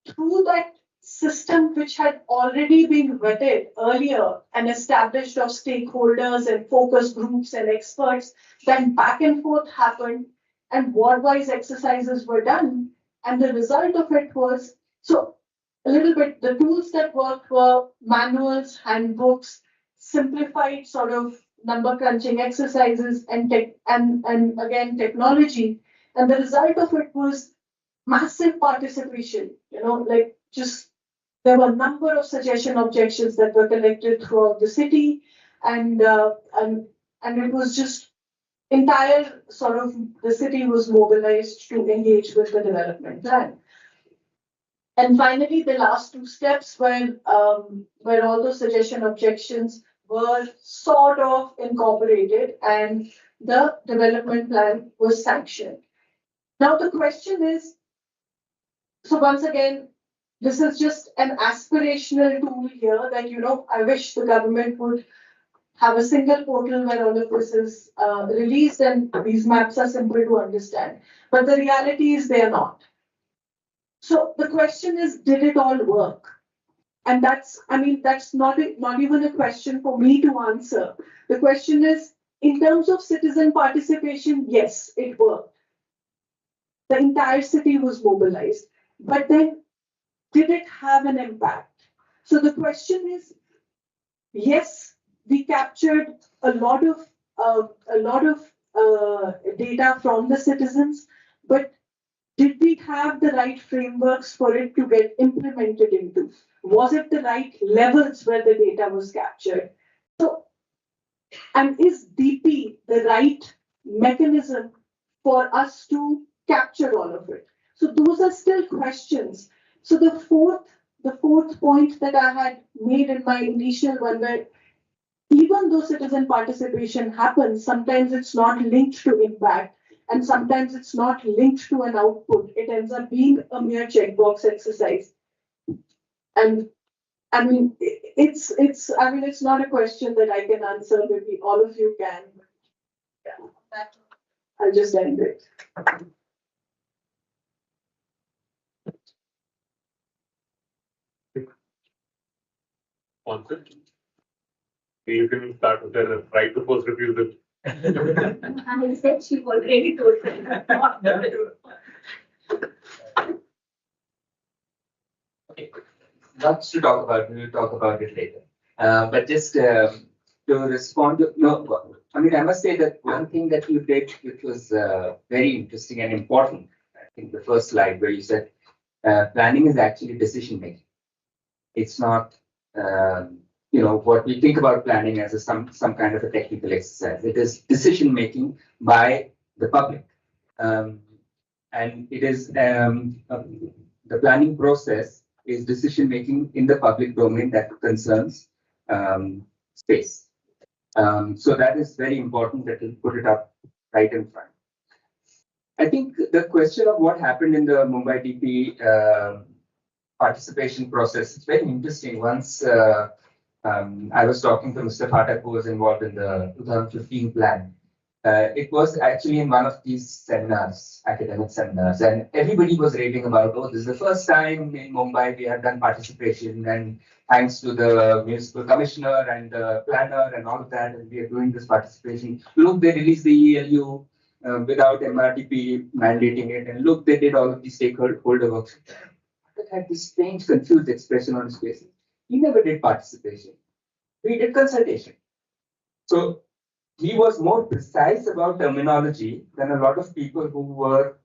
through that system which had already been vetted earlier and established of stakeholders and focus groups and experts, then back and forth happened and ward-wise exercises were done. And the result of it was, so a little bit, the tools that worked were manuals, handbooks, simplified sort of number crunching exercises and again technology. And the result of it was massive participation, there were a number of suggestion objections that were collected throughout the city, and it was just entire sort of the city was mobilized to engage with the development plan. And finally, the last two steps where all those suggestion objections were sort of incorporated, and the development plan was sanctioned. Now the question is, so once again, this is just an aspirational tool here that, I wish the government would have a single portal where all of this is released and these maps are simple to understand. But the reality is they are not. So the question is, did it all work? And that's not even a question for me to answer. The question is, in terms of citizen participation, yes, it worked. The entire city was mobilized. But then, did it have an impact? So the question is, yes, we captured a lot of data from the citizens, but did we have the right frameworks for it to get implemented into? Was it the right levels where the data was captured? So, and is DP the right mechanism for us to capture all of it? So those are still questions. So the fourth point that I had made in my initial one, where even though citizen participation happens, sometimes it's not linked to impact, and sometimes it's not linked to an output. It ends up being a mere checkbox exercise. And it's not a question that I can answer. Maybe all of you can. Yeah, I'll just end it. Concept. You can start with the right to post refusal. I said she already told me. Okay, lots to talk about. We will talk about it later. But just to respond to, no, I mean, I must say that one thing that you did, which was very interesting and important, I think the first slide where you said planning is actually decision making. It's not, what we think about planning as some kind of a technical exercise. It is decision making by the public. And it is the planning process is decision making in the public domain that concerns space. So that is very important that we put it up right in front. I think the question of what happened in the Mumbai DP participation process is very interesting. Once I was talking to Mr. Phatak, who was involved in the 2015 plan. It was actually in one of these seminars, academic seminars, and everybody was raving about, oh, this is the first time in Mumbai we have done participation, and thanks to the municipal commissioner and the planner and all of that, and we are doing this participation. Look, they released the ELU without MRTP mandating it, and look, they did all of these stakeholder works. It had this strange, confused expression on his face. He never did participation. We did consultation. So he was more precise about terminology than a lot of people who were,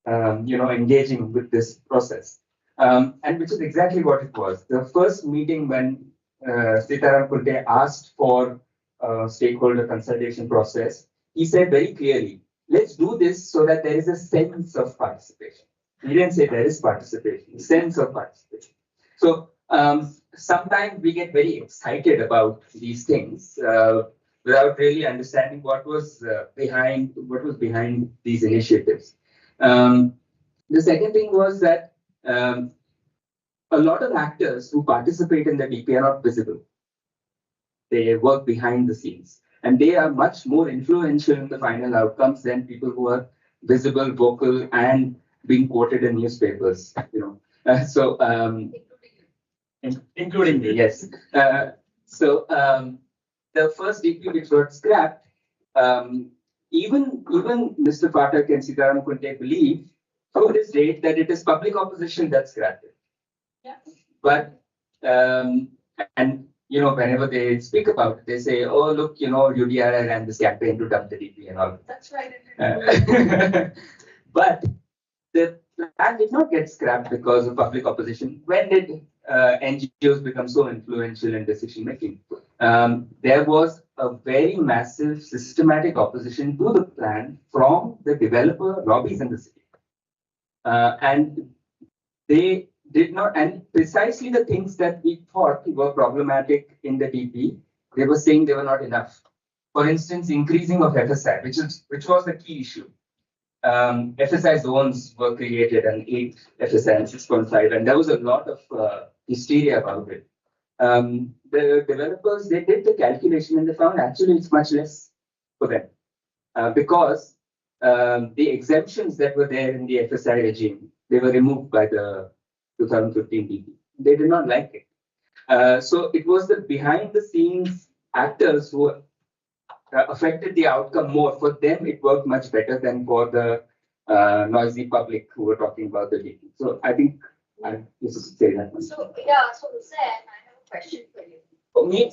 engaging with this process. And which is exactly what it was. The first meeting when Sitaram Kunte asked for a stakeholder consultation process, he said very clearly, let's do this so that there is a sense of participation. He didn't say there is participation, sense of participation. So sometimes we get very excited about these things without really understanding what was behind these initiatives. The second thing was that a lot of actors who participate in the DP are not visible. They work behind the scenes, and they are much more influential in the final outcomes than people who are visible, vocal, and being quoted in newspapers. Including me, yes. The first DP which got scrapped, even Mr. Phatak and Sitaram Kunte believe to this date that it is public opposition that scrapped it. Yeah. But whenever they speak about it, they say, oh look, UDRI ran this campaign to dump the DP and all. That's right. But the plan did not get scrapped because of public opposition. When did NGOs become so influential in decision making? There was a very massive systematic opposition to the plan from the developer lobbies in the city. And they did not, and precisely the things that we thought were problematic in the DP, they were saying they were not enough. For instance, increasing of FSI, which was the key issue. FSI zones were created and 8 FSI and 6.5, and there was a lot of hysteria about it. The developers, they did the calculation and they found actually it's much less for them because the exemptions that were there in the FSI regime, they were removed by the 2015 DP. They did not like it. So it was the behind the scenes actors who affected the outcome more. For them, it worked much better than for the noisy public who were talking about the DP. So I think I just say that. So yeah, so Sam, I have a question for you.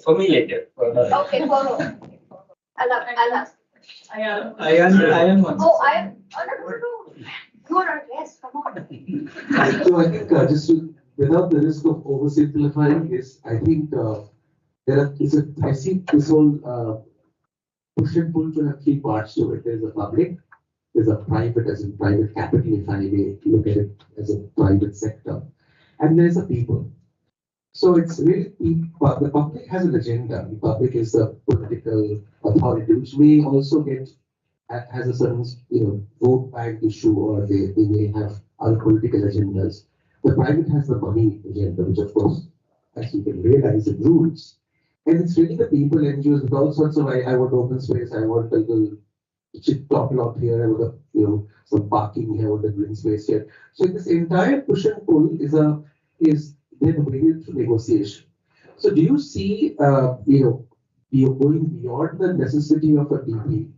For me later. Okay, follow. I'll ask. I am one. Oh, no. You are our guest. Come on. So I think without the risk of oversimplifying this, I think I see this whole push and pull to have 3 parts to it. There's a public, there's a private, as in private capital, if I may look at it as a private sector, and there's a people. So it's really the public has an agenda. The public is the political authority, which may also has a certain vote bank issue, or they may have other political agendas. The private has the money agenda, which of course, as you can realize, it rules. And it's really the people, NGOs, with all sorts of, I want open space, I want a little top lot here, I want some parking here, I want a green space here. So this entire push and pull is then bringing to negotiation. So do you see, you're going beyond the necessity of a DP?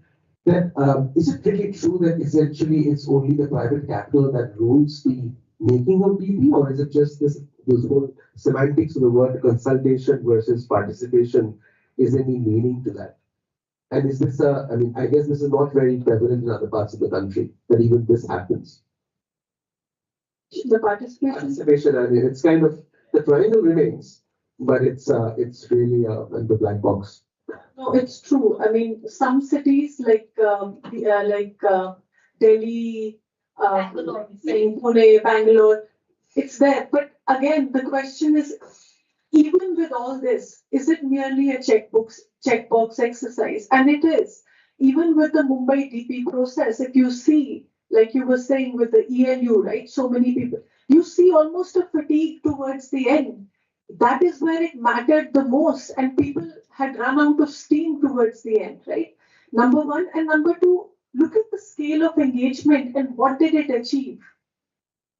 That is it really true that essentially it's only the private capital that rules the making of DP, or is it just this whole semantics of the word consultation versus participation? Is any meaning to that? And is this I guess this is not very prevalent in other parts of the country, that even this happens. The participation. Participation, it's kind of, the triangle remains, but it's really the black box. No, it's true. I mean, some cities like Delhi, Bangalore. Pune, Bangalore, it's there. But again, the question is, even with all this, is it merely a checkbox exercise? And it is. Even with the Mumbai DP process, if you see, like you were saying with the ELU, right? So many people, you see almost a fatigue towards the end. That is where it mattered the most, and people had run out of steam towards the end, right? Number one. And number two, look at the scale of engagement and what did it achieve?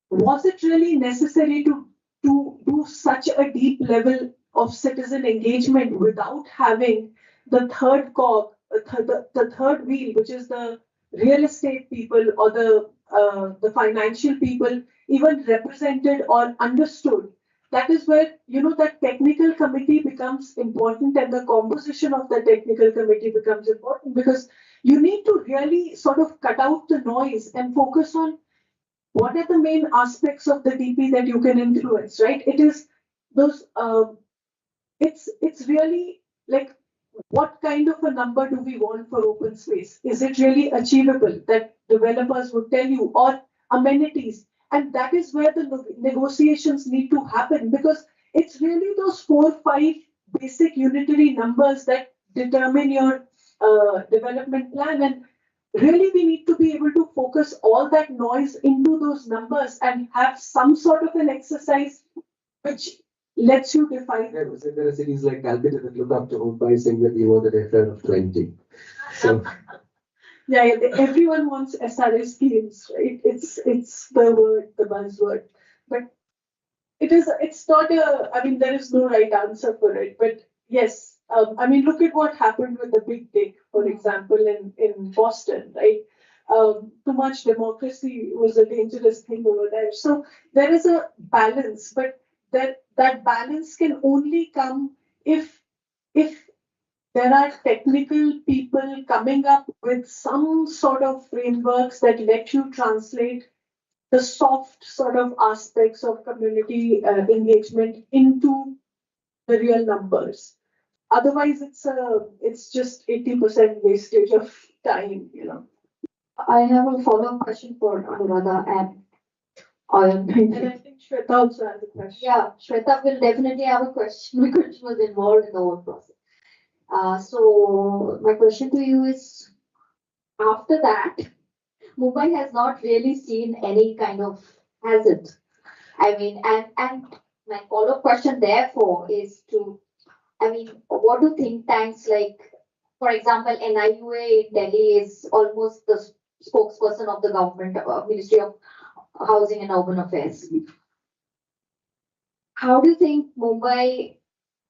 Was it really necessary to do such a deep level of citizen engagement without having the third cog, the third wheel, which is the real estate people or the financial people, even represented or understood? That is where, that technical committee becomes important, and the composition of the technical committee becomes important, because you need to really sort of cut out the noise and focus on what are the main aspects of the DP that you can influence, right? It is those, it's really like, what kind of a number do we want for open space? Is it really achievable that developers would tell you, or amenities? And that is where the negotiations need to happen, because it's really those 4 or 5 basic unitary numbers that determine your development plan. And really, we need to be able to focus all that noise into those numbers and have some sort of an exercise which lets you define. There are cities like Calcutta that look up to Mumbai, saying that we want an FR of 20. So. Yeah, everyone wants SRA schemes, right? It's the word, the buzzword, but it's not there is no right answer for it. But yes, look at what happened with the Big Dick, for example, in Boston, right? Too much democracy was a dangerous thing over there. So there is a balance, but that balance can only come if there are technical people coming up with some sort of frameworks that let you translate the soft sort of aspects of community engagement into the real numbers. Otherwise, it's just 80% wastage of time, I have a follow-up question for Anuradha and And I think Shweta also has a question. yeah, Shweta will definitely have a question because she was involved in the whole process. So my question to you is, after that, Mumbai has not really seen any kind of, has it? I mean, and my follow-up question therefore is to, I mean, what do think tanks like, for example, NIUA in Delhi is almost the spokesperson of the government, Ministry of Housing and Urban Affairs. How do you think Mumbai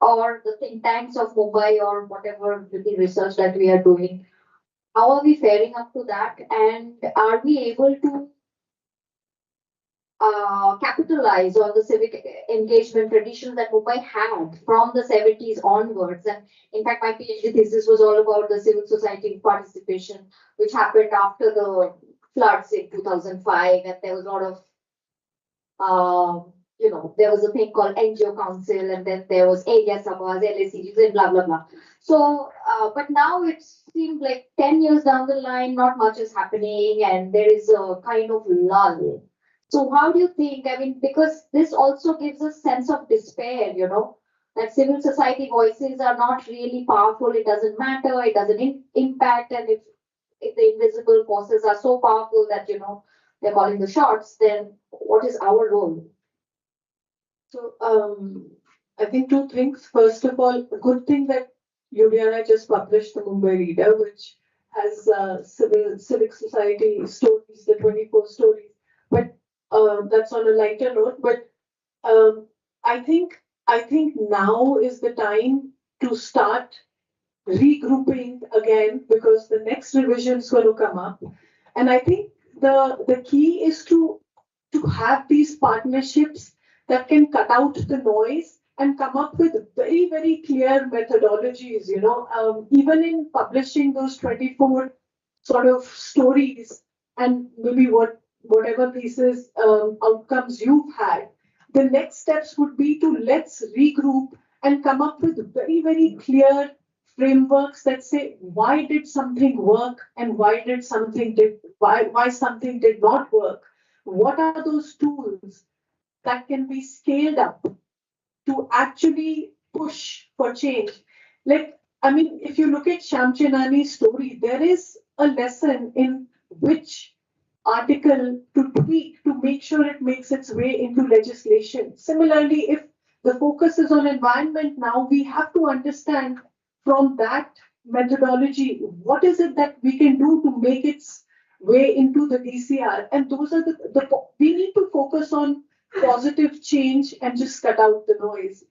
or the think tanks of Mumbai or whatever the research that we are doing, how are we faring up to that? And are we able to capitalize on the civic engagement tradition that Mumbai had from the 70s onwards? And in fact, my PhD thesis was all about the civil society participation, which happened after the floods in 2005. And there was a lot of there was a thing called NGO Council, and then there was area sabhas, LACs, and blah, blah, blah. So, but now it seems like 10 years down the line, not much is happening, and there is a kind of lull. So, how do you think? I mean, because this also gives a sense of despair, that civil society voices are not really powerful, it doesn't matter, it doesn't impact, and if the invisible forces are so powerful that, they're calling the shots, then what is our role? So, I think two things. First of all, a good thing that UDNI just published the Mumbai Reader, which has civic society stories, the 24 stories. But that's on a lighter note. But I think now is the time to start regrouping again, because the next revision is going to come up. And I think the key is to have these partnerships that can cut out the noise and come up with very, very clear methodologies, even in publishing those 24 sort of stories and maybe whatever pieces, outcomes you've had. The next steps would be to let's regroup and come up with very, very clear frameworks that say why did something work and why something did not work. What are those tools that can be scaled up to actually push for change? If you look at Shyam Chenani's story, there is a lesson in which article to tweak to make sure it makes its way into legislation. Similarly, if the focus is on environment now, we have to understand from that methodology, what is it that we can do to make its way into the DCR? And those are we need to focus on positive change and just cut out the noise.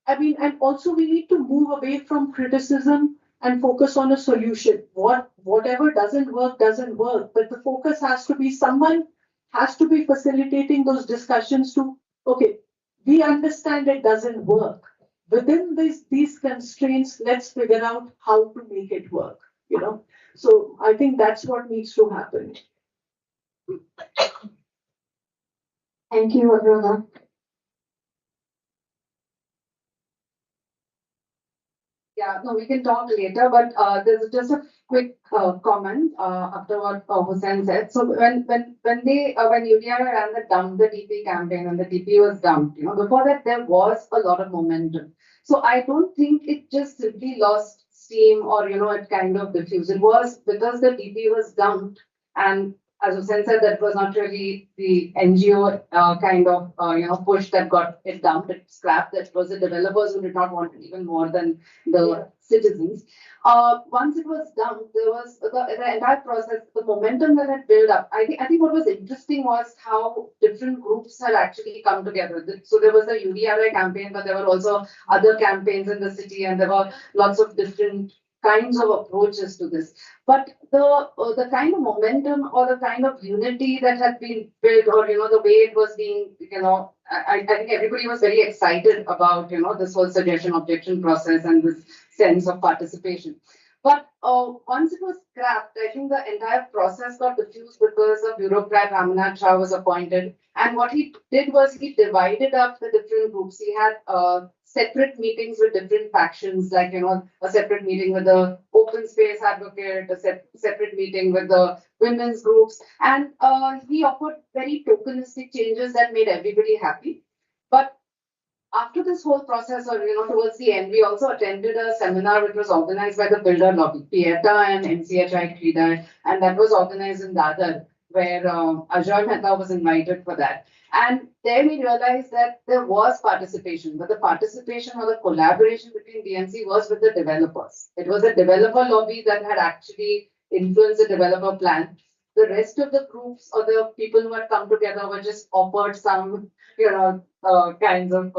And also we need to move away from criticism and focus on a solution. Whatever doesn't work, but the focus has to be, someone has to be facilitating those discussions to, okay, we understand it doesn't work. Within these constraints, let's figure out how to make it work, So I think that's what needs to happen. Thank you, Anuradha. Yeah, no, we can talk later, but there's just a quick comment after what Hussain said. So when UDI ran the Dump the DP campaign and the DP was dumped, before that there was a lot of momentum. So I don't think it just simply lost steam or it kind of diffused. It was because the DP was dumped, and as Hussain said, that was not really the NGO kind of push that got it dumped, it scrapped. That was the developers who did not want it even more than the citizens. Once it was dumped, there was the entire process, the momentum that had built up. I think what was interesting was how different groups had actually come together. So there was a UDRI campaign, but there were also other campaigns in the city, and there were lots of different kinds of approaches to this. But the kind of momentum or the kind of unity that had been built, or the way it was being, I think everybody was very excited about this whole suggestion objection process and this sense of participation. But once it was scrapped, I think the entire process got diffused because a bureaucrat, Ramnath Shah, was appointed. And what he did was he divided up the different groups. He had separate meetings with different factions, like, a separate meeting with the open space advocate, a separate meeting with the women's groups. And he offered very tokenistic changes that made everybody happy. But after this whole process, or towards the end, we also attended a seminar which was organized by the Builder Lobby, PIETA and NCHI TREDA, and that was organized in Dadar, where Ajoy Mehta was invited for that. And there we realized that there was participation, but the participation or the collaboration between BMC was with the developers. It was a developer lobby that had actually influenced the developer plan. The rest of the groups or the people who had come together were just offered some, kinds of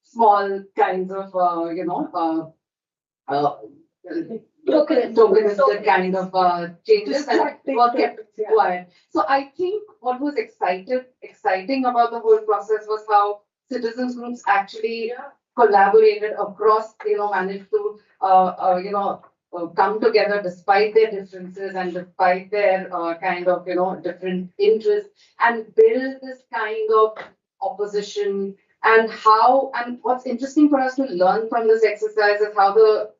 small kinds of, tokenistic kind of changes that were kept quiet. So I think what was exciting about the whole process was how citizens groups actually collaborated across, managed to, come together despite their differences and despite their kind of, different interests, and build this kind of opposition. And what's interesting for us to learn from this exercise is how the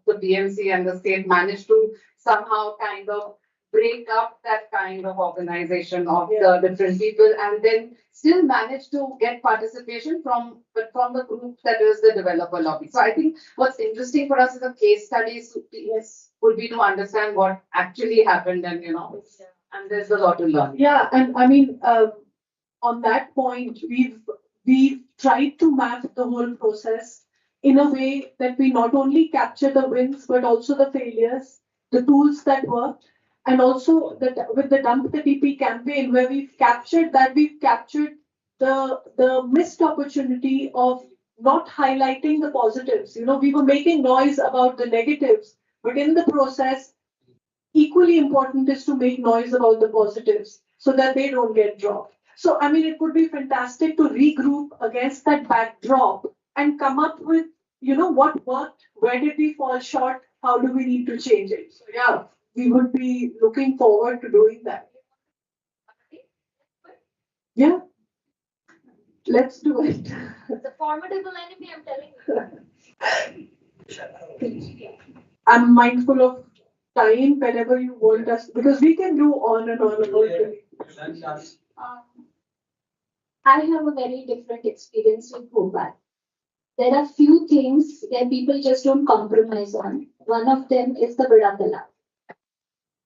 BMC and the state managed to somehow kind of break up that kind of organization of the different people, and then still manage to get participation from the group that is the developer lobby. So I think what's interesting for us as a case studies would be to understand what actually happened, and and there's a lot to learn. Yeah, and I mean, on that point, we've tried to map the whole process in a way that we not only capture the wins, but also the failures, the tools that worked, and also with the Dump the DP campaign, where we've captured the missed opportunity of not highlighting the positives. We were making noise about the negatives, but in the process, equally important is to make noise about the positives so that they don't get dropped. So, I mean, it would be fantastic to regroup against that backdrop and come up with, what worked, where did we fall short, how do we need to change it? So, yeah, we would be looking forward to doing that. Yeah, let's do it. It's a formidable enemy, I'm telling you. I'm mindful of time whenever you want us, because we can do on and on about it. I have a very different experience with Bhopal. There are few things that people just don't compromise on. One of them is the Bida Talab.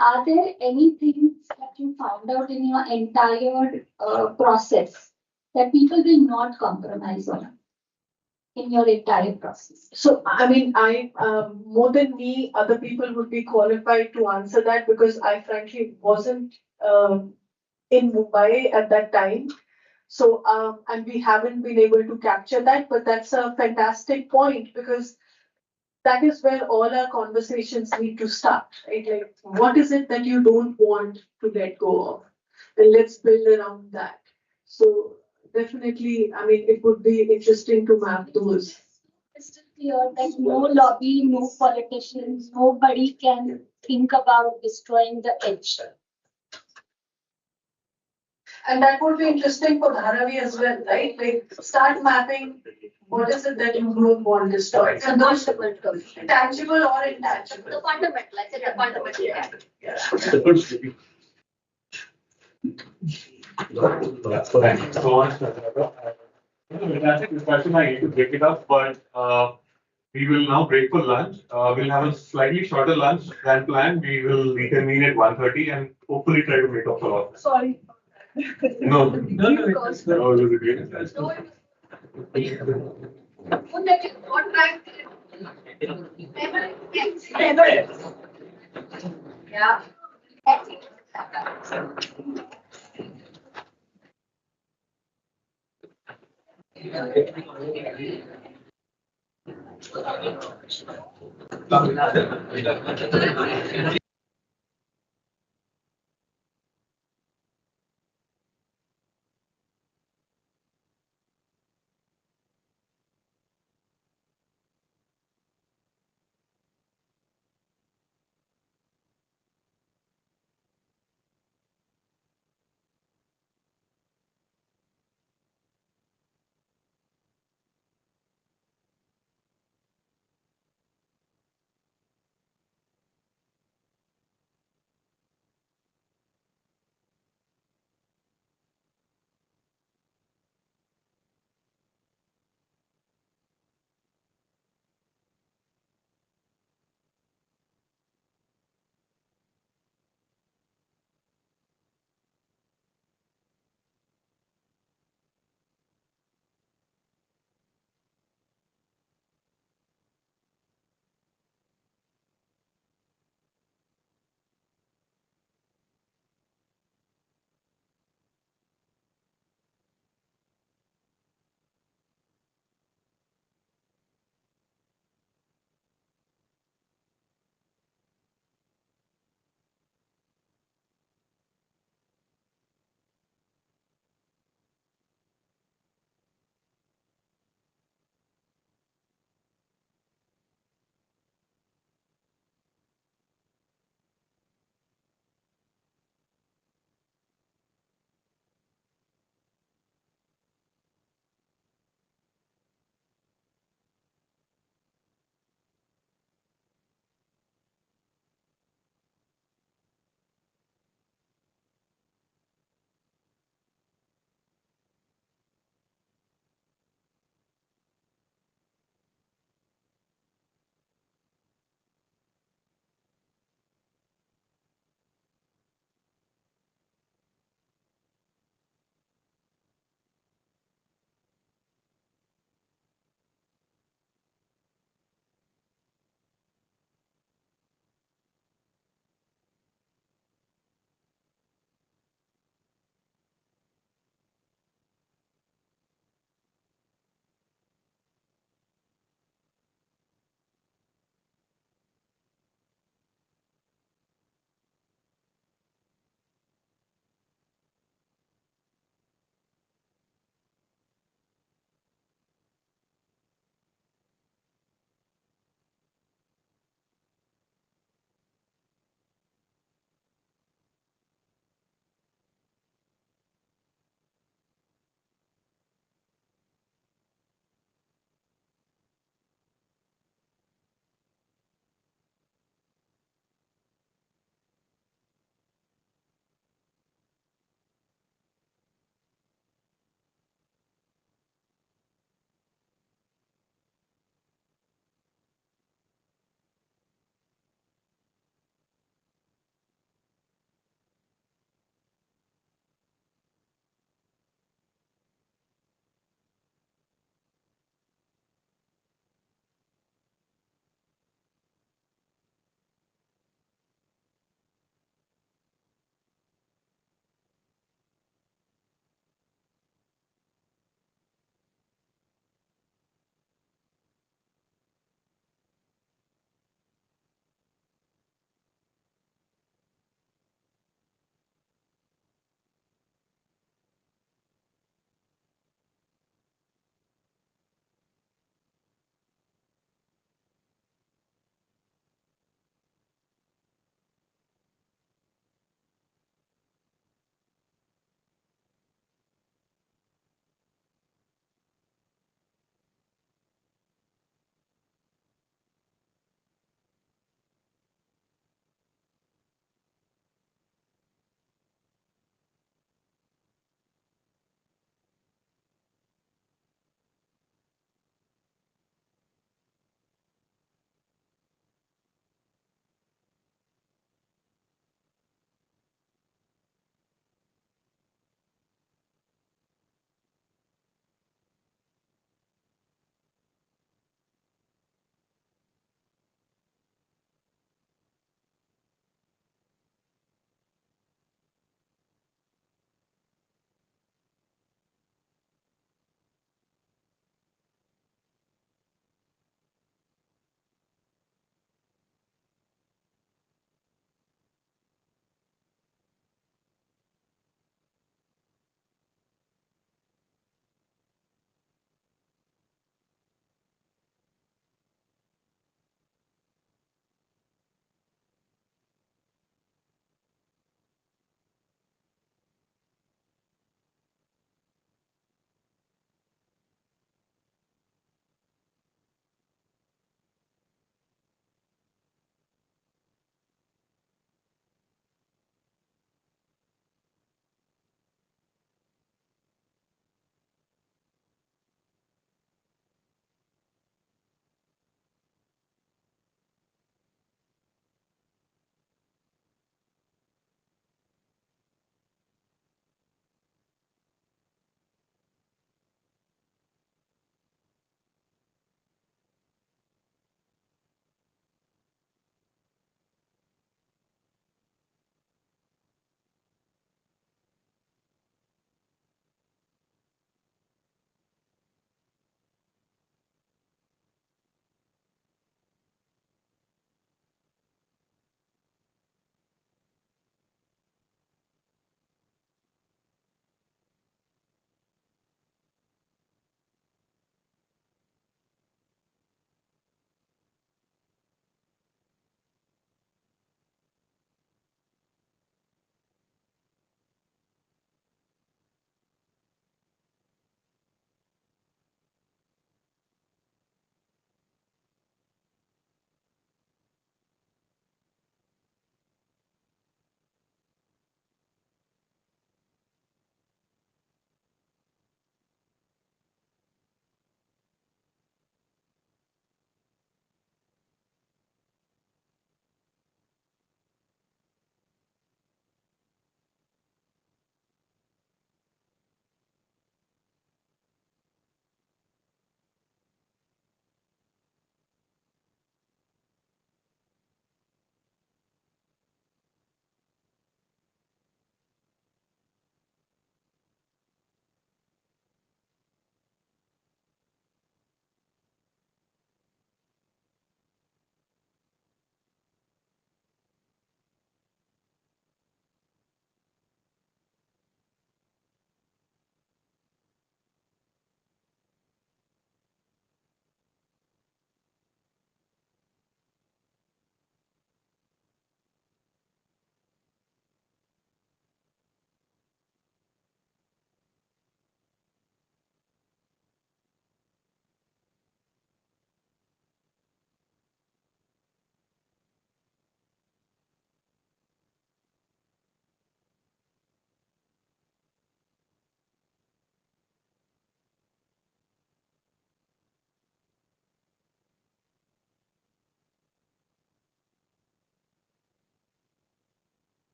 Are there any things that you found out in your entire process that people will not compromise on in your entire process? So, I mean, more than me, other people would be qualified to answer that, because I frankly wasn't in Mumbai at that time. So, and we haven't been able to capture that, but that's a fantastic point, because that is where all our conversations need to start, right? Like, what is it that you don't want to let go of? And let's build around that. So definitely, I mean, it would be interesting to map those. It's clear that no lobby, no politicians, nobody can think about destroying the edge. And that would be interesting for Dharavi as well, right? Like, start mapping what is it that you don't want destroyed. And those fundamental. Tangible or intangible. The fundamental, I said the fundamental. Thank you so much. Fantastic discussion. I need to break it up, but we will now break for lunch. We'll have a slightly shorter lunch than planned. We will reconvene at 1:30 and hopefully try to make up for all. Sorry. No, it was a great discussion. Yeah.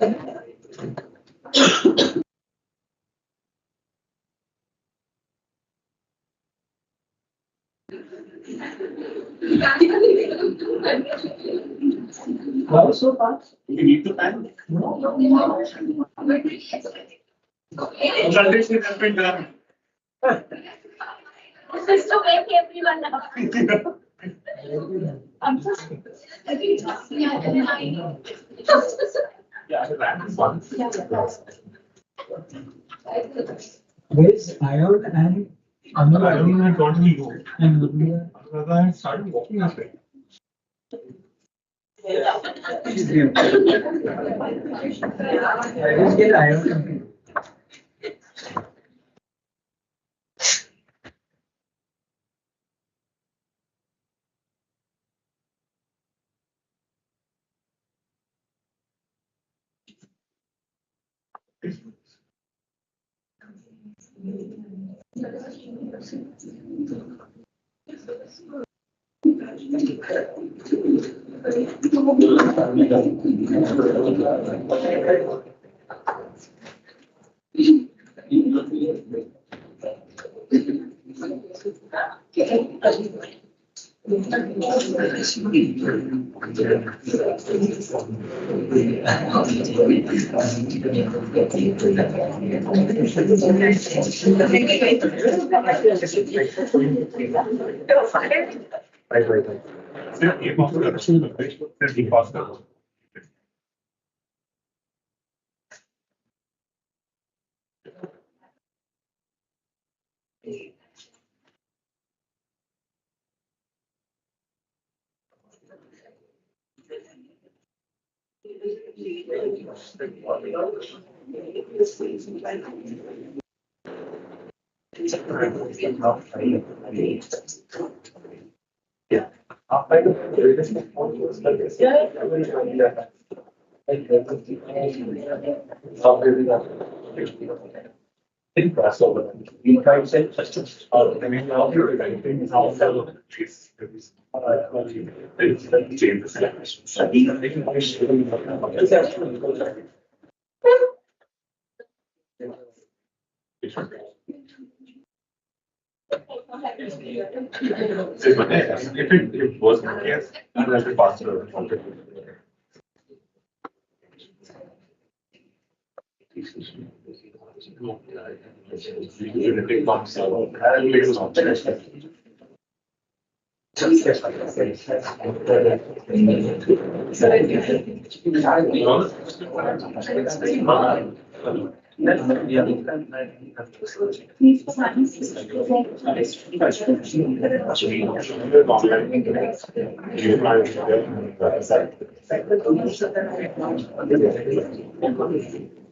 Wow, so fast. You need to time. Consultation has been done. This is to make everyone laugh. I'm just. Yeah, that is one. Where's Ion and I don't know what we do. and Ludmila? I started walking after. I just get Ion. Right. Still, you must have seen the picture. Pretty faster. If it was, yes, and that's faster.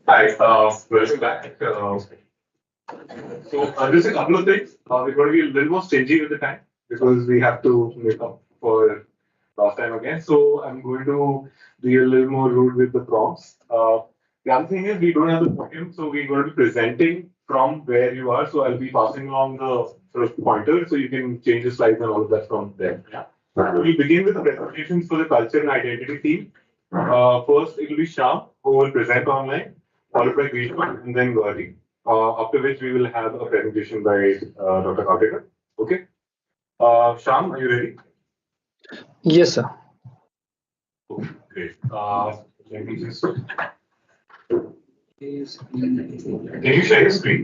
Hi, welcome back. There's a couple of things. We're going to be a little more stingy with the time because we have to make up for last time again. So I'm going to be a little more rude with the prompts. The other thing is we don't have the podium, so we're going to be presenting from where you are. So I'll be passing along the sort of pointer, so you can change the slides and all of that from there. Yeah. We begin with the presentations for the culture and identity team. First, it will be Shyam who will present online, followed by Grishma and then Gauri. After which we will have a presentation by Dr. Kautikar. Okay. Shyam, are you ready? Yes, sir. Okay, great. Let me just. Can you share your screen?